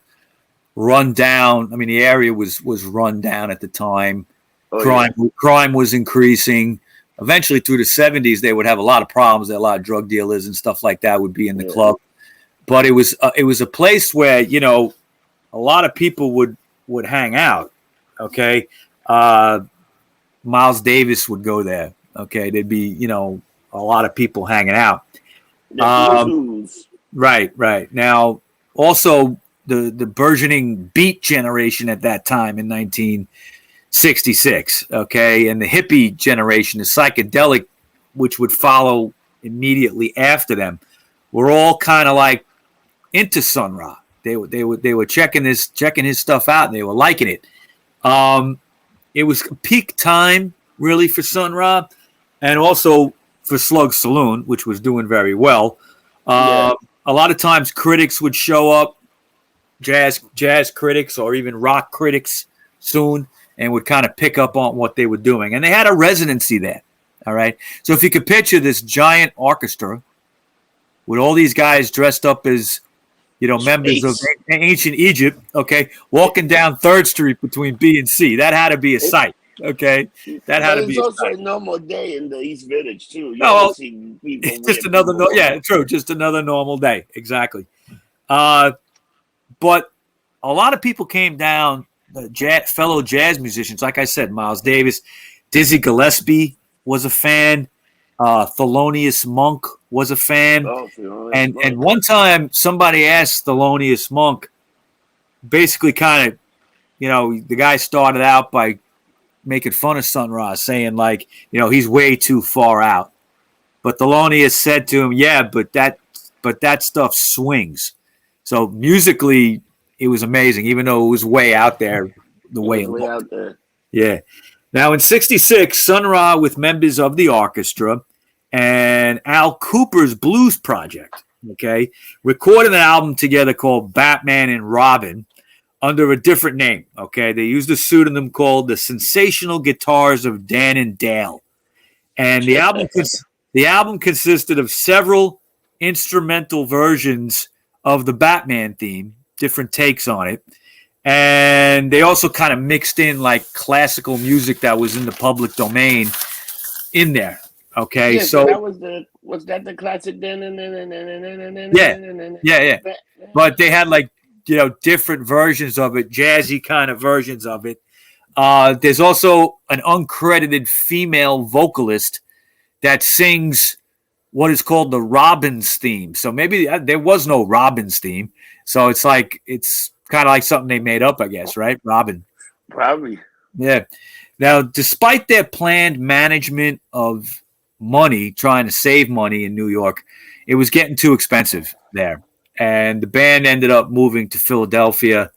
run down. I mean, the area was run down at the time. Crime was increasing. Eventually, through the 70s, they would have a lot of problems. There, a lot of drug dealers and stuff like that would be in the club. But it was a place where a lot of people would hang out. Okay, Miles Davis would go there. Okay, there'd be a lot of people hanging out. Right. Now, also the burgeoning beat generation at that time in 1966, okay, and the hippie generation, the psychedelic, which would follow immediately after them, were all kind of like into Sony'r Ra. They were checking his stuff out, and they were liking it. It was peak time really for Sony'r Ra, and also for Slug's Saloon, which was doing very well. A lot of times critics would show up, jazz critics or even rock critics soon, and would kind of pick up on what they were doing. And they had a residency there, all right? So if you could picture this giant orchestra with all these guys dressed up as members of Space. ancient Egypt, okay, walking down 3rd Street between B and C. That had to be a sight, okay? That had But to be it's a also sight. a normal day in the East Village too. You No, don't see people. it's just another, true, just another normal day, exactly. But a lot of people came down, fellow jazz musicians, like I said, Miles Davis, Dizzy Gillespie was a fan. Thelonious Monk was a fan. And one time somebody asked Thelonious Monk, basically kind of, the guy started out by making fun of Sony'r Ra, saying like, he's way too far out. But Thelonious said to him, yeah, but that stuff swings. So musically, it was amazing, even though it was way out there, the way it looked. Out there. Yeah. Now in '66, Sony'r Ra with members of the Arkestra and Al Cooper's Blues Project, okay, recorded an album together called Batman and Robin under a different name, okay? They used a pseudonym called The Sensational Guitars of Dan and Dale. And the album consisted of several instrumental versions of the Batman theme, different takes on it. And they also kind of mixed in like classical music that was in the public domain in there. Okay, yeah, so that was the classic? Yeah. But they had like different versions of it, jazzy kind of versions of it. There's also an uncredited female vocalist that sings what is called the Robin's theme. So maybe there was no Robin's theme. So it's kind of like something they made up, I guess, right? Robin. Probably. Yeah. Now, despite their planned management of money, trying to save money in New York, it was getting too expensive there. And the band ended up moving to Philadelphia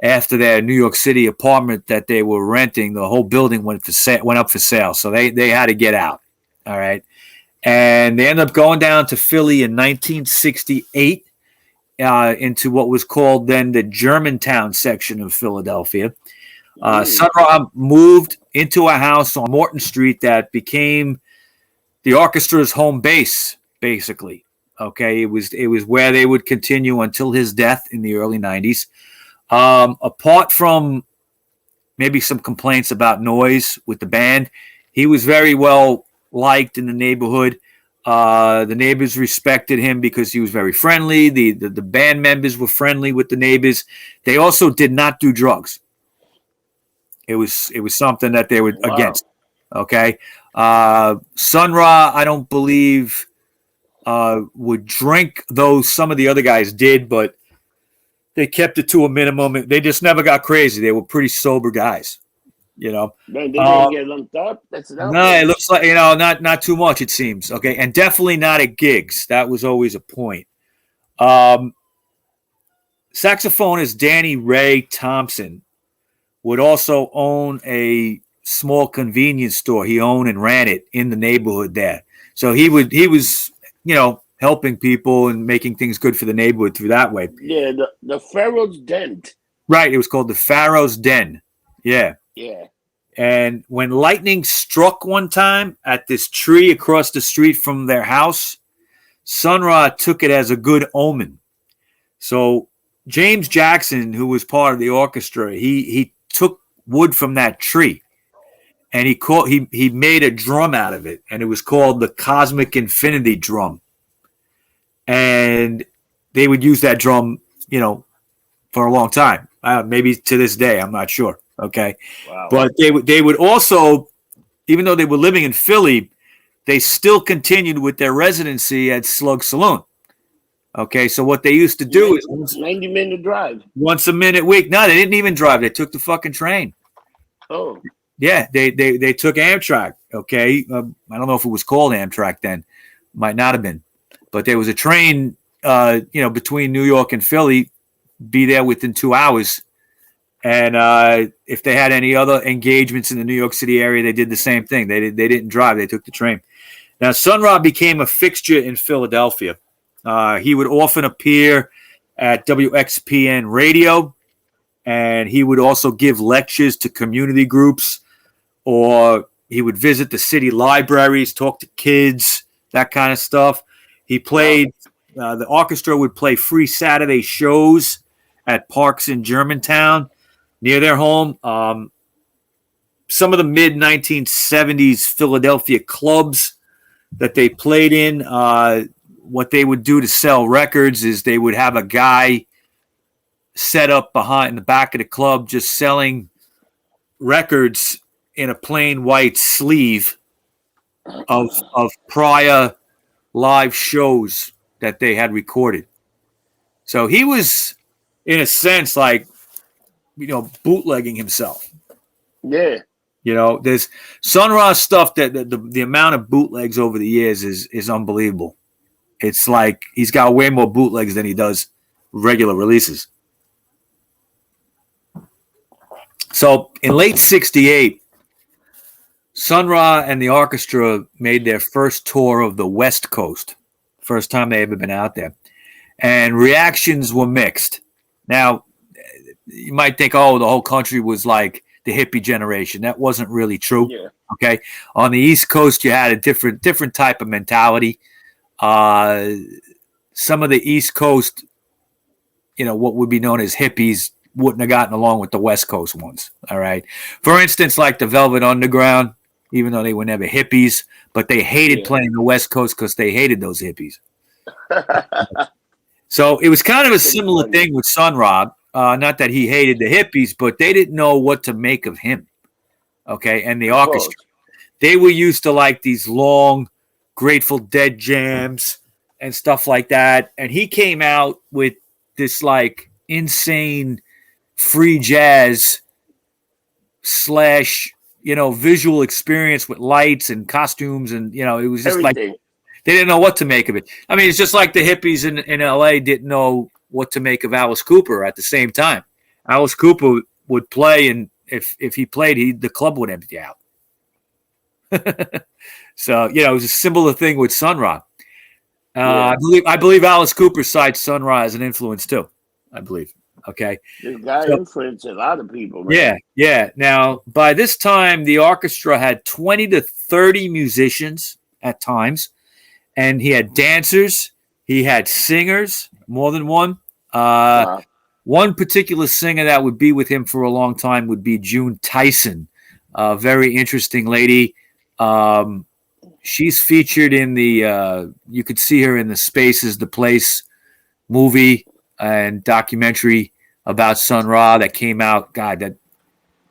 after their New York City apartment that they were renting. The whole building went up for sale. So they had to get out. All right. And they ended up going down to Philly in 1968 into what was called then the Germantown section of Philadelphia. Sony'r Ra moved into a house on Morton Street that became the orchestra's home base, basically. Okay, it was where they would continue until his death in the early 90s. Apart from maybe some complaints about noise with the band, he was very well liked in the neighborhood. The neighbors respected him because he was very friendly. The band members were friendly with the neighbors. They also did not do drugs. It was something that they were against. Okay. Sony'r Ra, I don't believe would drink, though some of the other guys did, but they kept it to a minimum. They just never got crazy. They were pretty sober guys, They didn't get lumped up. No, it looks like not too much. It seems okay, and definitely not at gigs. That was always a point. Saxophonist Ray Thompson would also own a small convenience store. He owned and ran it in the neighborhood there. So he was, helping people and making things good for the neighborhood through that way. Yeah, the Pharaoh's Den. Right. It was called the Pharaoh's Den. Yeah. Yeah. And when lightning struck one time at this tree across the street from their house, Sony'r Ra took it as a good omen. So James Jackson, who was part of the orchestra, he took wood from that tree, and he made a drum out of it, and it was called the Cosmic Infinity Drum. And they would use that drum, for a long time, maybe to this day. I'm not sure. Okay, wow. But they would also, even though they were living in Philly, they still continued with their residency at Slug Saloon. Okay, so what they used to do is 90-minute drive. Once a minute week. No, they didn't even drive. They took the fucking train. Oh. Yeah, they took Amtrak. Okay, I don't know if it was called Amtrak then. Might not have been. But there was a train, between New York and Philly, be there within 2 hours. And if they had any other engagements in the New York City area, they did the same thing. They didn't drive. They took the train. Now, Sony'r Ra became a fixture in Philadelphia. He would often appear at WXPN radio, and he would also give lectures to community groups, or he would visit the city libraries, talk to kids, that kind of stuff. He played The orchestra would play free Saturday shows at parks in Germantown near their home. Some of the mid-1970s Philadelphia clubs that they played in, what they would do to sell records is they would have a guy set up behind in the back of the club just selling records in a plain white sleeve of prior live shows that they had recorded. So he was, in a sense, like, bootlegging himself. Yeah. There's Sony'r Ra stuff that the amount of bootlegs over the years is unbelievable. It's like he's got way more bootlegs than he does regular releases. So in late 68, Sony'r Ra and the orchestra made their first tour of the West Coast. First time they ever been out there. And reactions were mixed. Now, you might think, the whole country was like the hippie generation. That wasn't really true. Yeah. Okay. On the East Coast, you had a different type of mentality. Some of the East Coast, what would be known as hippies, wouldn't have gotten along with the West Coast ones. All right. For instance, like the Velvet Underground, even though they were never hippies, but they hated playing the West Coast because they hated those hippies. So it was kind of a similar thing with Sony'r Ra. Not that he hated the hippies, but they didn't know what to make of him. Okay. And the orchestra, they were used to like these long Grateful Dead jams and stuff like that. And he came out with this like insane free jazz / visual experience with lights and costumes. And, it was just everything. Like, they didn't know what to make of it. I mean, it's just like the hippies in LA didn't know what to make of Alice Cooper at the same time. Alice Cooper would play, and if he played, the club would empty out. So, it was a similar thing with Sony'r Ra. I believe Alice Cooper cites Sony'r Ra as an influence too. I believe. Okay. This guy influenced a lot of people, man. Yeah, yeah. Now, by this time, the orchestra had 20 to 30 musicians at times, and he had dancers, he had singers, more than one. Wow. One particular singer that would be with him for a long time would be June Tyson, a very interesting lady. She's featured in you could see her in the Space is the Place movie and documentary about Sony'r Ra that came out. God, I think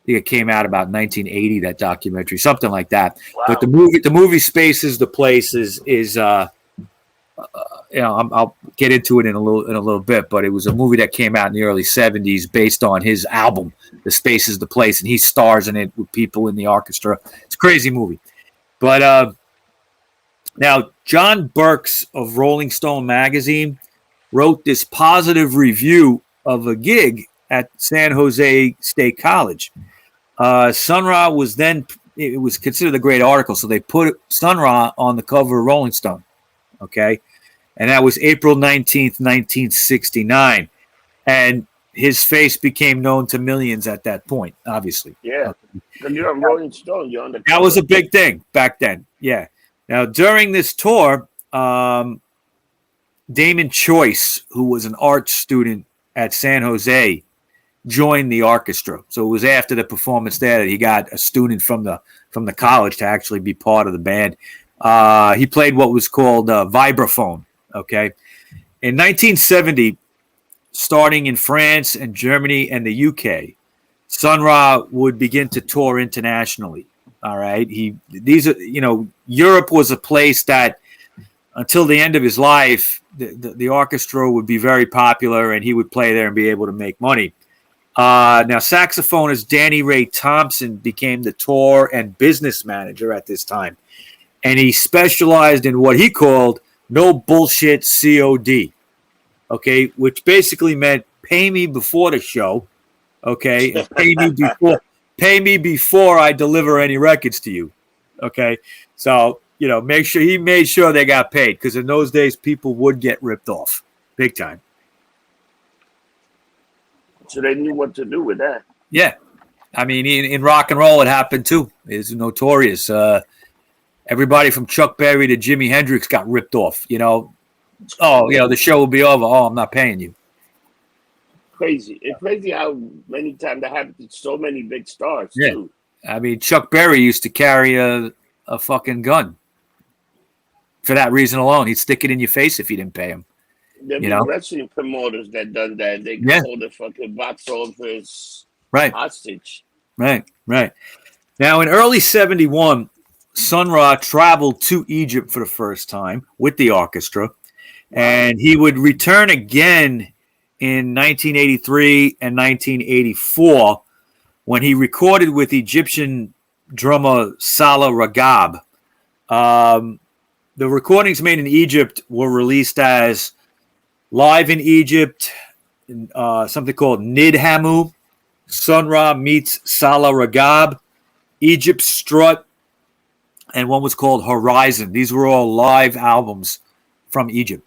it came out about 1980. That documentary, something like that. Wow. But the movie Space is the Place is I'll get into it in a little bit. But it was a movie that came out in the early 70s based on his album, The Space is the Place, and he stars in it with people in the orchestra. It's a crazy movie. But now John Burks of Rolling Stone magazine wrote this positive review of a gig at San Jose State College. Sony'r Ra was then, it was considered a great article, so they put Sony'r Ra on the cover of Rolling Stone, okay? And that was April 19th, 1969. And his face became known to millions at that point, obviously. Yeah, because you're on Rolling Stone, you're on the cover. That was a big thing back then, yeah. Now, during this tour, Damon Choice, who was an art student at San Jose, joined the orchestra. So it was after the performance there that he got a student from the college to actually be part of the band. He played what was called vibraphone. Okay, in 1970, starting in France and Germany and the UK, Sony'r Ra would begin to tour internationally. All right, Europe was a place that until the end of his life, the orchestra would be very popular, and he would play there and be able to make money. Now, saxophonist Ray Thompson became the tour and business manager at this time, and he specialized in what he called no bullshit COD, okay, which basically meant pay me before the show, okay, and pay me before I deliver any records to you, okay. So he made sure they got paid, because in those days people would get ripped off big time. So they knew what to do with that. Yeah, I mean, in rock and roll, it happened too. It's notorious. Everybody from Chuck Berry to Jimi Hendrix got ripped off. Oh, the show will be over. Oh, I'm not paying you. Crazy. It's crazy how many times that happened to so many big stars, Yeah. too. I mean, Chuck Berry used to carry a fucking gun. For that reason alone, he'd stick it in your face if you didn't pay him. There be wrestling promoters that done that. They hold the fucking box office hostage. Right. Now, in early 71, Sony'r Ra traveled to Egypt for the first time with the Arkestra, and he would return again in 1983 and 1984 when he recorded with Egyptian drummer Salah Ragab. The recordings made in Egypt were released as Live in Egypt, something called Nidhamu, Sony'r Ra meets Salah Ragab, Egypt Strut, and one was called Horizon. These were all live albums from Egypt.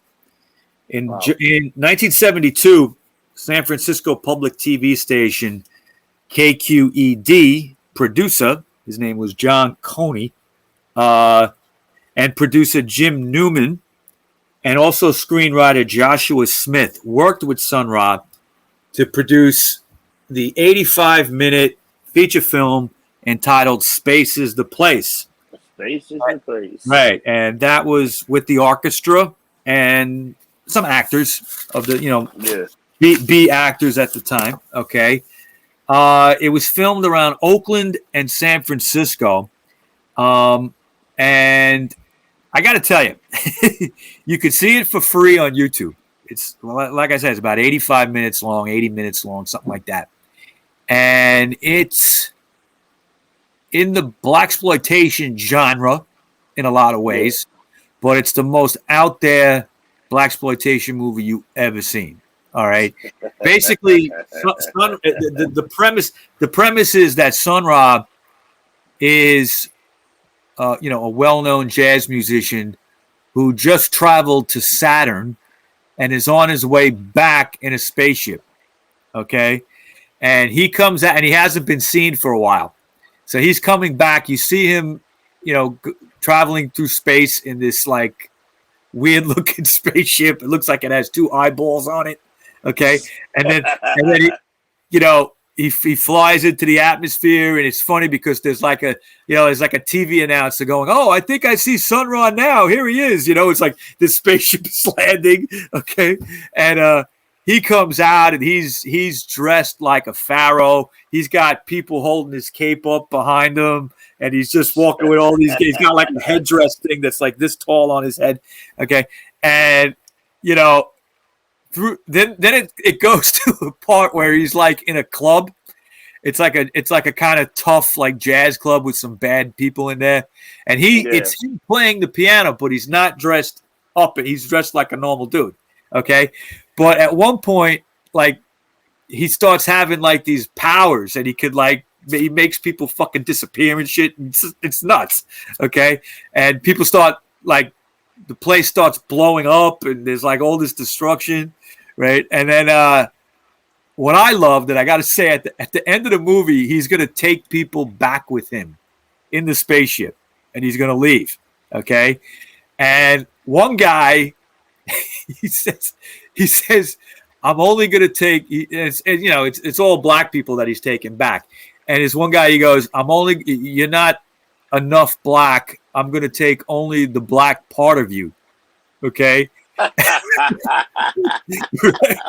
In 1972, San Francisco public TV station KQED producer, his name was John Coney, and producer Jim Newman, and also screenwriter Joshua Smith worked with Sony'r Ra to produce the 85-minute feature film entitled Space is the Place. Space is the Place. Right, and that was with the Arkestra and some actors of the, B actors at the time, okay? It was filmed around Oakland and San Francisco, and I got to tell you, you could see it for free on YouTube. It's, like I said, it's about 85 minutes long, 80 minutes long, something like that. And it's in the blaxploitation genre in a lot of ways, but it's the most out there blaxploitation movie you ever seen. All right. Basically, the premise is that Sony'r Ra is a well-known jazz musician who just traveled to Saturn and is on his way back in a spaceship. Okay. And he comes out and he hasn't been seen for a while. So he's coming back. You see him, traveling through space in this like weird looking spaceship. It looks like it has two eyeballs on it. Okay. And then he flies into the atmosphere, and it's funny because there's like a TV announcer going, "Oh, I think I see Sony'r Ra now. Here he is." It's like this spaceship is landing. Okay. And he comes out and he's dressed like a pharaoh. He's got people holding his cape up behind him, and he's just walking with all these. He's got like a headdress thing that's like this tall on his head. Okay. And then it goes to a part where he's like in a club. It's like a kind of tough like jazz club with some bad people in there, and it's him playing the piano, but he's not dressed up. He's dressed like a normal dude. Okay, but at one point, like he starts having like these powers, and he makes people fucking disappear and shit. And it's nuts. Okay, and people start like the place starts blowing up, and there's like all this destruction. Right. And then what I love that I got to say at the end of the movie, he's going to take people back with him in the spaceship, and he's going to leave. OK. And one guy, he says, I'm only going to take it's all black people that he's taking back. And his one guy, he goes, you're not enough black. I'm going to take only the black part of you. OK.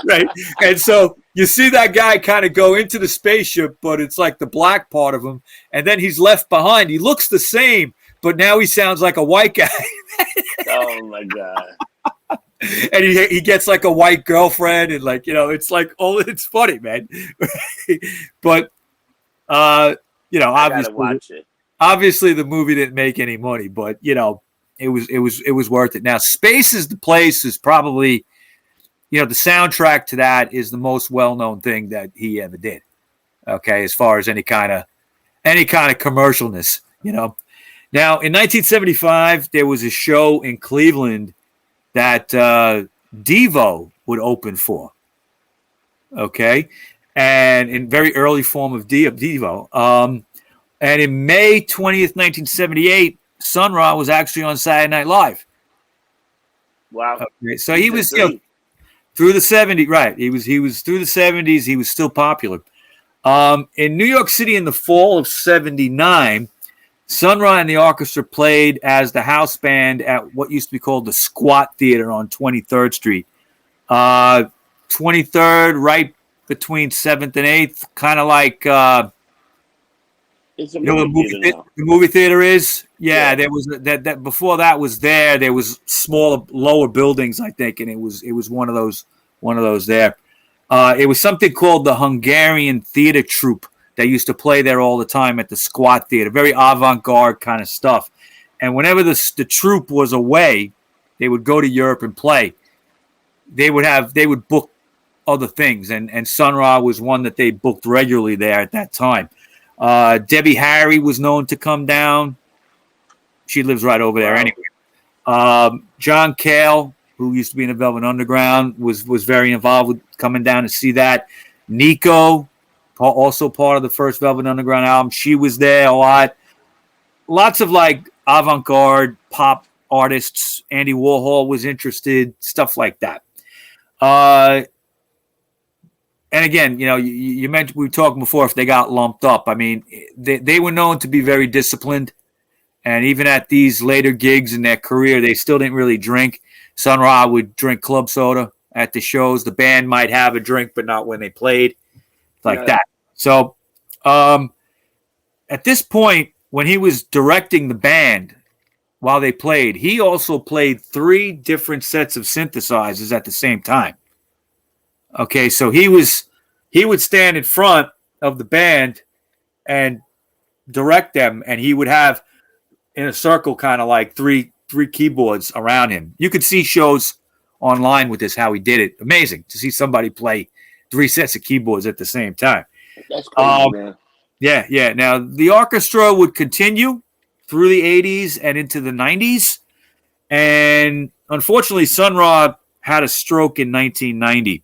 Right. And so you see that guy kind of go into the spaceship, but it's like the black part of him, and then he's left behind. He looks the same, but now he sounds like a white guy. Oh my god. And he gets like a white girlfriend, and like it's like it's funny, man. But obviously the movie didn't make any money, but it was worth it. Now, Space is the Place is probably, the soundtrack to that is the most well-known thing that he ever did. Okay, as far as any kind of commercialness, Now, in 1975, there was a show in Cleveland that Devo would open for. Okay, and in very early form of Devo. And in May 20th, 1978. Sony'r Ra was actually on Saturday Night Live. Wow. Okay, so he was through the 70s, right? He was through the 70s. He was still popular. In New York City in the fall of '79, Sony'r Ra and the Arkestra played as the house band at what used to be called the Squat Theater on 23rd Street. 23rd, right between 7th and 8th, kind of like it's a the movie theater is. Yeah, there was that before that was there. There was smaller, lower buildings, I think, and it was one of those there. It was something called the Hungarian theater troupe that used to play there all the time at the Squat Theater. Very avant-garde kind of stuff. And whenever the troupe was away, they would go to Europe and play. They would book other things, and Sony'r Ra was one that they booked regularly there at that time. Debbie Harry was known to come down. She lives right over there anyway. John Cale, who used to be in the Velvet Underground, was very involved with coming down to see that. Nico, also part of the first Velvet Underground album, she was there a lot. Lots of like avant-garde pop artists. Andy Warhol was interested, stuff like that. And again, you mentioned, we were talking before if they got lumped up. I mean, they were known to be very disciplined. And even at these later gigs in their career, they still didn't really drink. Sony'r Ra would drink club soda at the shows. The band might have a drink, but not when they played, like that. So at this point, when he was directing the band while they played, he also played 3 different sets of synthesizers at the same time. Okay, so he would stand in front of the band and direct them, and he would have in a circle kind of like three keyboards around him. You could see shows online with this, how he did it. Amazing to see somebody play 3 sets of keyboards at the same time. That's crazy, man. Yeah. Now, the Arkestra would continue through the 80s and into the 90s. And unfortunately, Sony'r Ra had a stroke in 1990.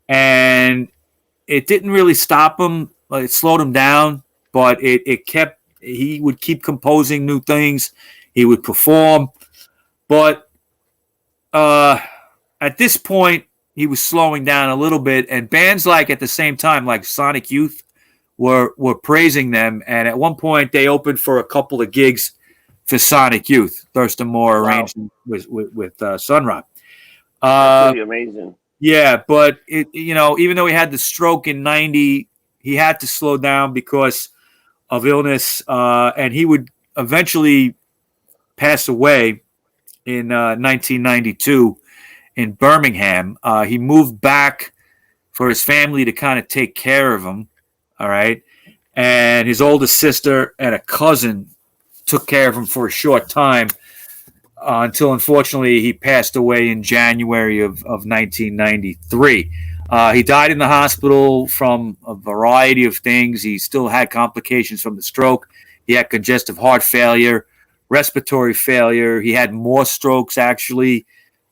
And it didn't really stop him. It slowed him down, but he would keep composing new things. He would perform. But at this point, he was slowing down a little bit. And bands at the same time, like Sonic Youth, were praising them. And at one point, they opened for a couple of gigs for Sonic Youth. Thurston Moore arranged with Sony'r Ra. That's pretty amazing. Yeah, but even though he had the stroke in 90, he had to slow down because of illness, and he would eventually pass away in 1992 in Birmingham. He moved back for his family to kind of take care of him, all right? And his older sister and a cousin took care of him for a short time, until unfortunately he passed away in January of 1993. He died in the hospital from a variety of things. He still had complications from the stroke. He had congestive heart failure, respiratory failure. He had more strokes, actually,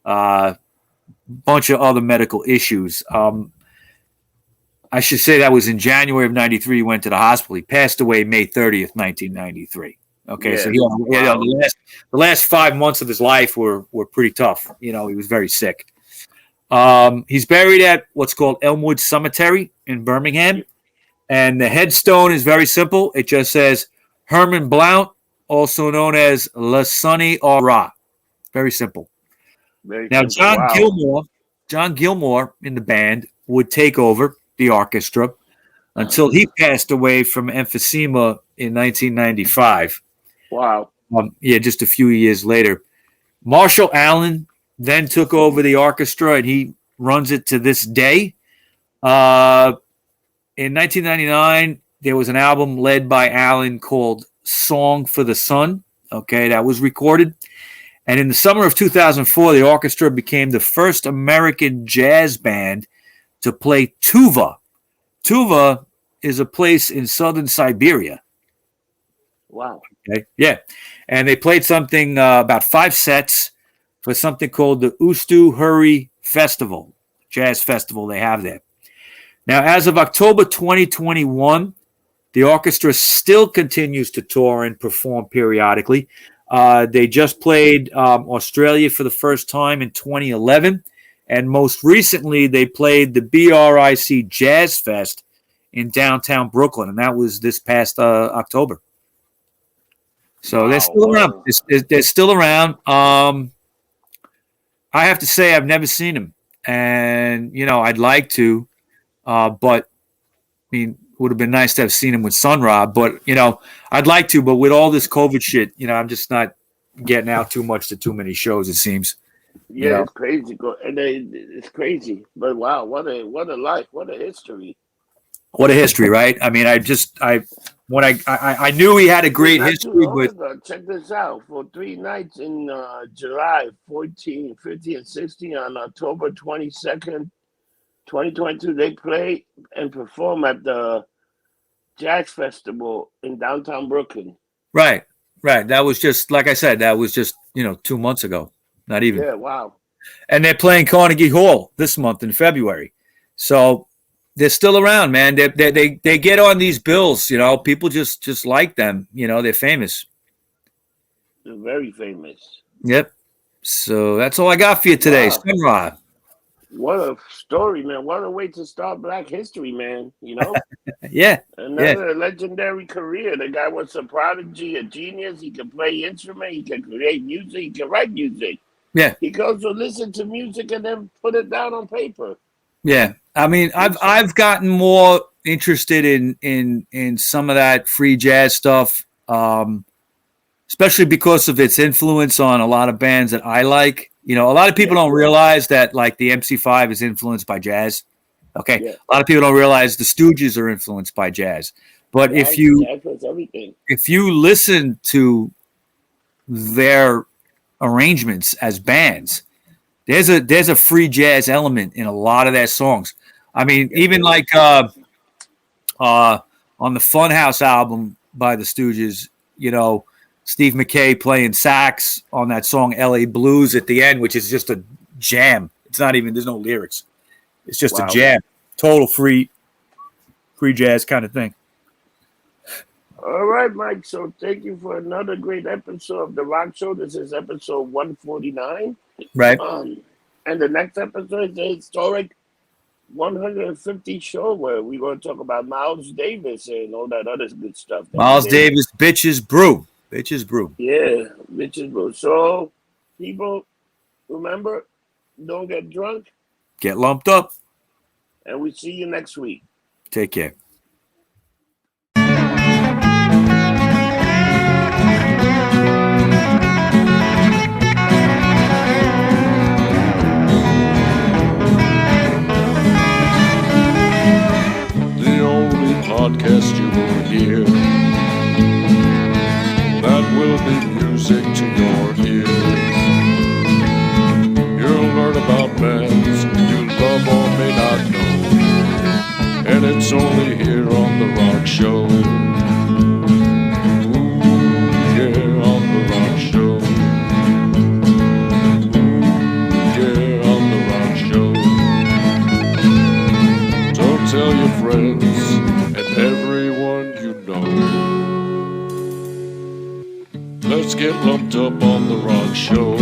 bunch of other medical issues. I should say that was in January of 93. He went to the hospital. He passed away May 30th, 1993. Okay, so the last 5 months of his life were pretty tough. He was very sick. He's buried at what's called Elmwood Cemetery in Birmingham, and the headstone is very simple. It just says Herman Blount, also known as Sony'r Ra. Very simple. Now, John Gilmore in the band would take over the Arkestra until he passed away from emphysema in 1995. Wow. Just a few years later. Marshall Allen then took over the Arkestra, and he runs it to this day. In 1999, there was an album led by Allen called Song for the Sun. Okay, that was recorded. And in the summer of 2004, the Arkestra became the first American jazz band to play tuba. Tuba is a place in southern Siberia. Wow. Okay. Yeah. And they played something about 5 sets for something called the Ustu Huri Festival, jazz festival they have there. Now, as of October 2021, the Arkestra still continues to tour and perform periodically. They just played Australia for the first time in 2011. And most recently, they played the BRIC Jazz Fest in downtown Brooklyn. And that was this past October. So they're still around. They're still around. I have to say I've never seen them. And, I'd like to. But, it would have been nice to have seen him with Sony'r Ra. But, I'd like to. But with all this COVID shit, I'm just not getting out too much to too many shows, it seems. Yeah, it's crazy. It's crazy. But, wow, what a life. What a history. What a history, right? I knew he had a great history, but check this out. For 3 nights in July 14, 15, and 16 on October 22nd, 2022, they play and perform at the Jazz Festival in downtown Brooklyn. Right. That was just, like I said, 2 months ago. Not even. Yeah, wow. And they're playing Carnegie Hall this month in February. So they're still around, man. They get on these bills, People just like them, They're famous. They're very famous. Yep. So that's all I got for you today. Wow. Sony'r Ra. What a story, man. What a way to start Black history, man. Yeah. Another legendary career. The guy was a prodigy, a genius. He can play instrument. He can create music. He can write music. Yeah. He goes to listen to music and then put it down on paper. Yeah. I've gotten more interested in some of that free jazz stuff, especially because of its influence on a lot of bands that I like. A lot of people don't realize that, like, the MC5 is influenced by jazz. Okay. Yeah. A lot of people don't realize the Stooges are influenced by jazz. But if you listen to their arrangements as bands, there's a free jazz element in a lot of their songs. Even like on the Funhouse album by the Stooges, Steve McKay playing sax on that song LA Blues at the end, which is just a jam. It's not even, there's no lyrics. It's just a jam. Total free jazz kind of thing. All right, Mike. So thank you for another great episode of The Rock Show. This is episode 149. Right. And the next episode is the historic 150 show where we're going to talk about Miles Davis and all that other good stuff. Miles Davis, Bitches Brew. Bitches Brew. Yeah, Bitches Brew. So, people, remember, don't get drunk. Get lumped up. And we see you next week. Take care. The only podcast you will hear that will be music to your ears. You'll learn about bands you love or may not know, and it's only here on The Rock Show. Ooh, yeah, on The Rock Show. Ooh, yeah, on The Rock Show. So tell your friends and everyone you know. Let's get lumped up on The Rock Show.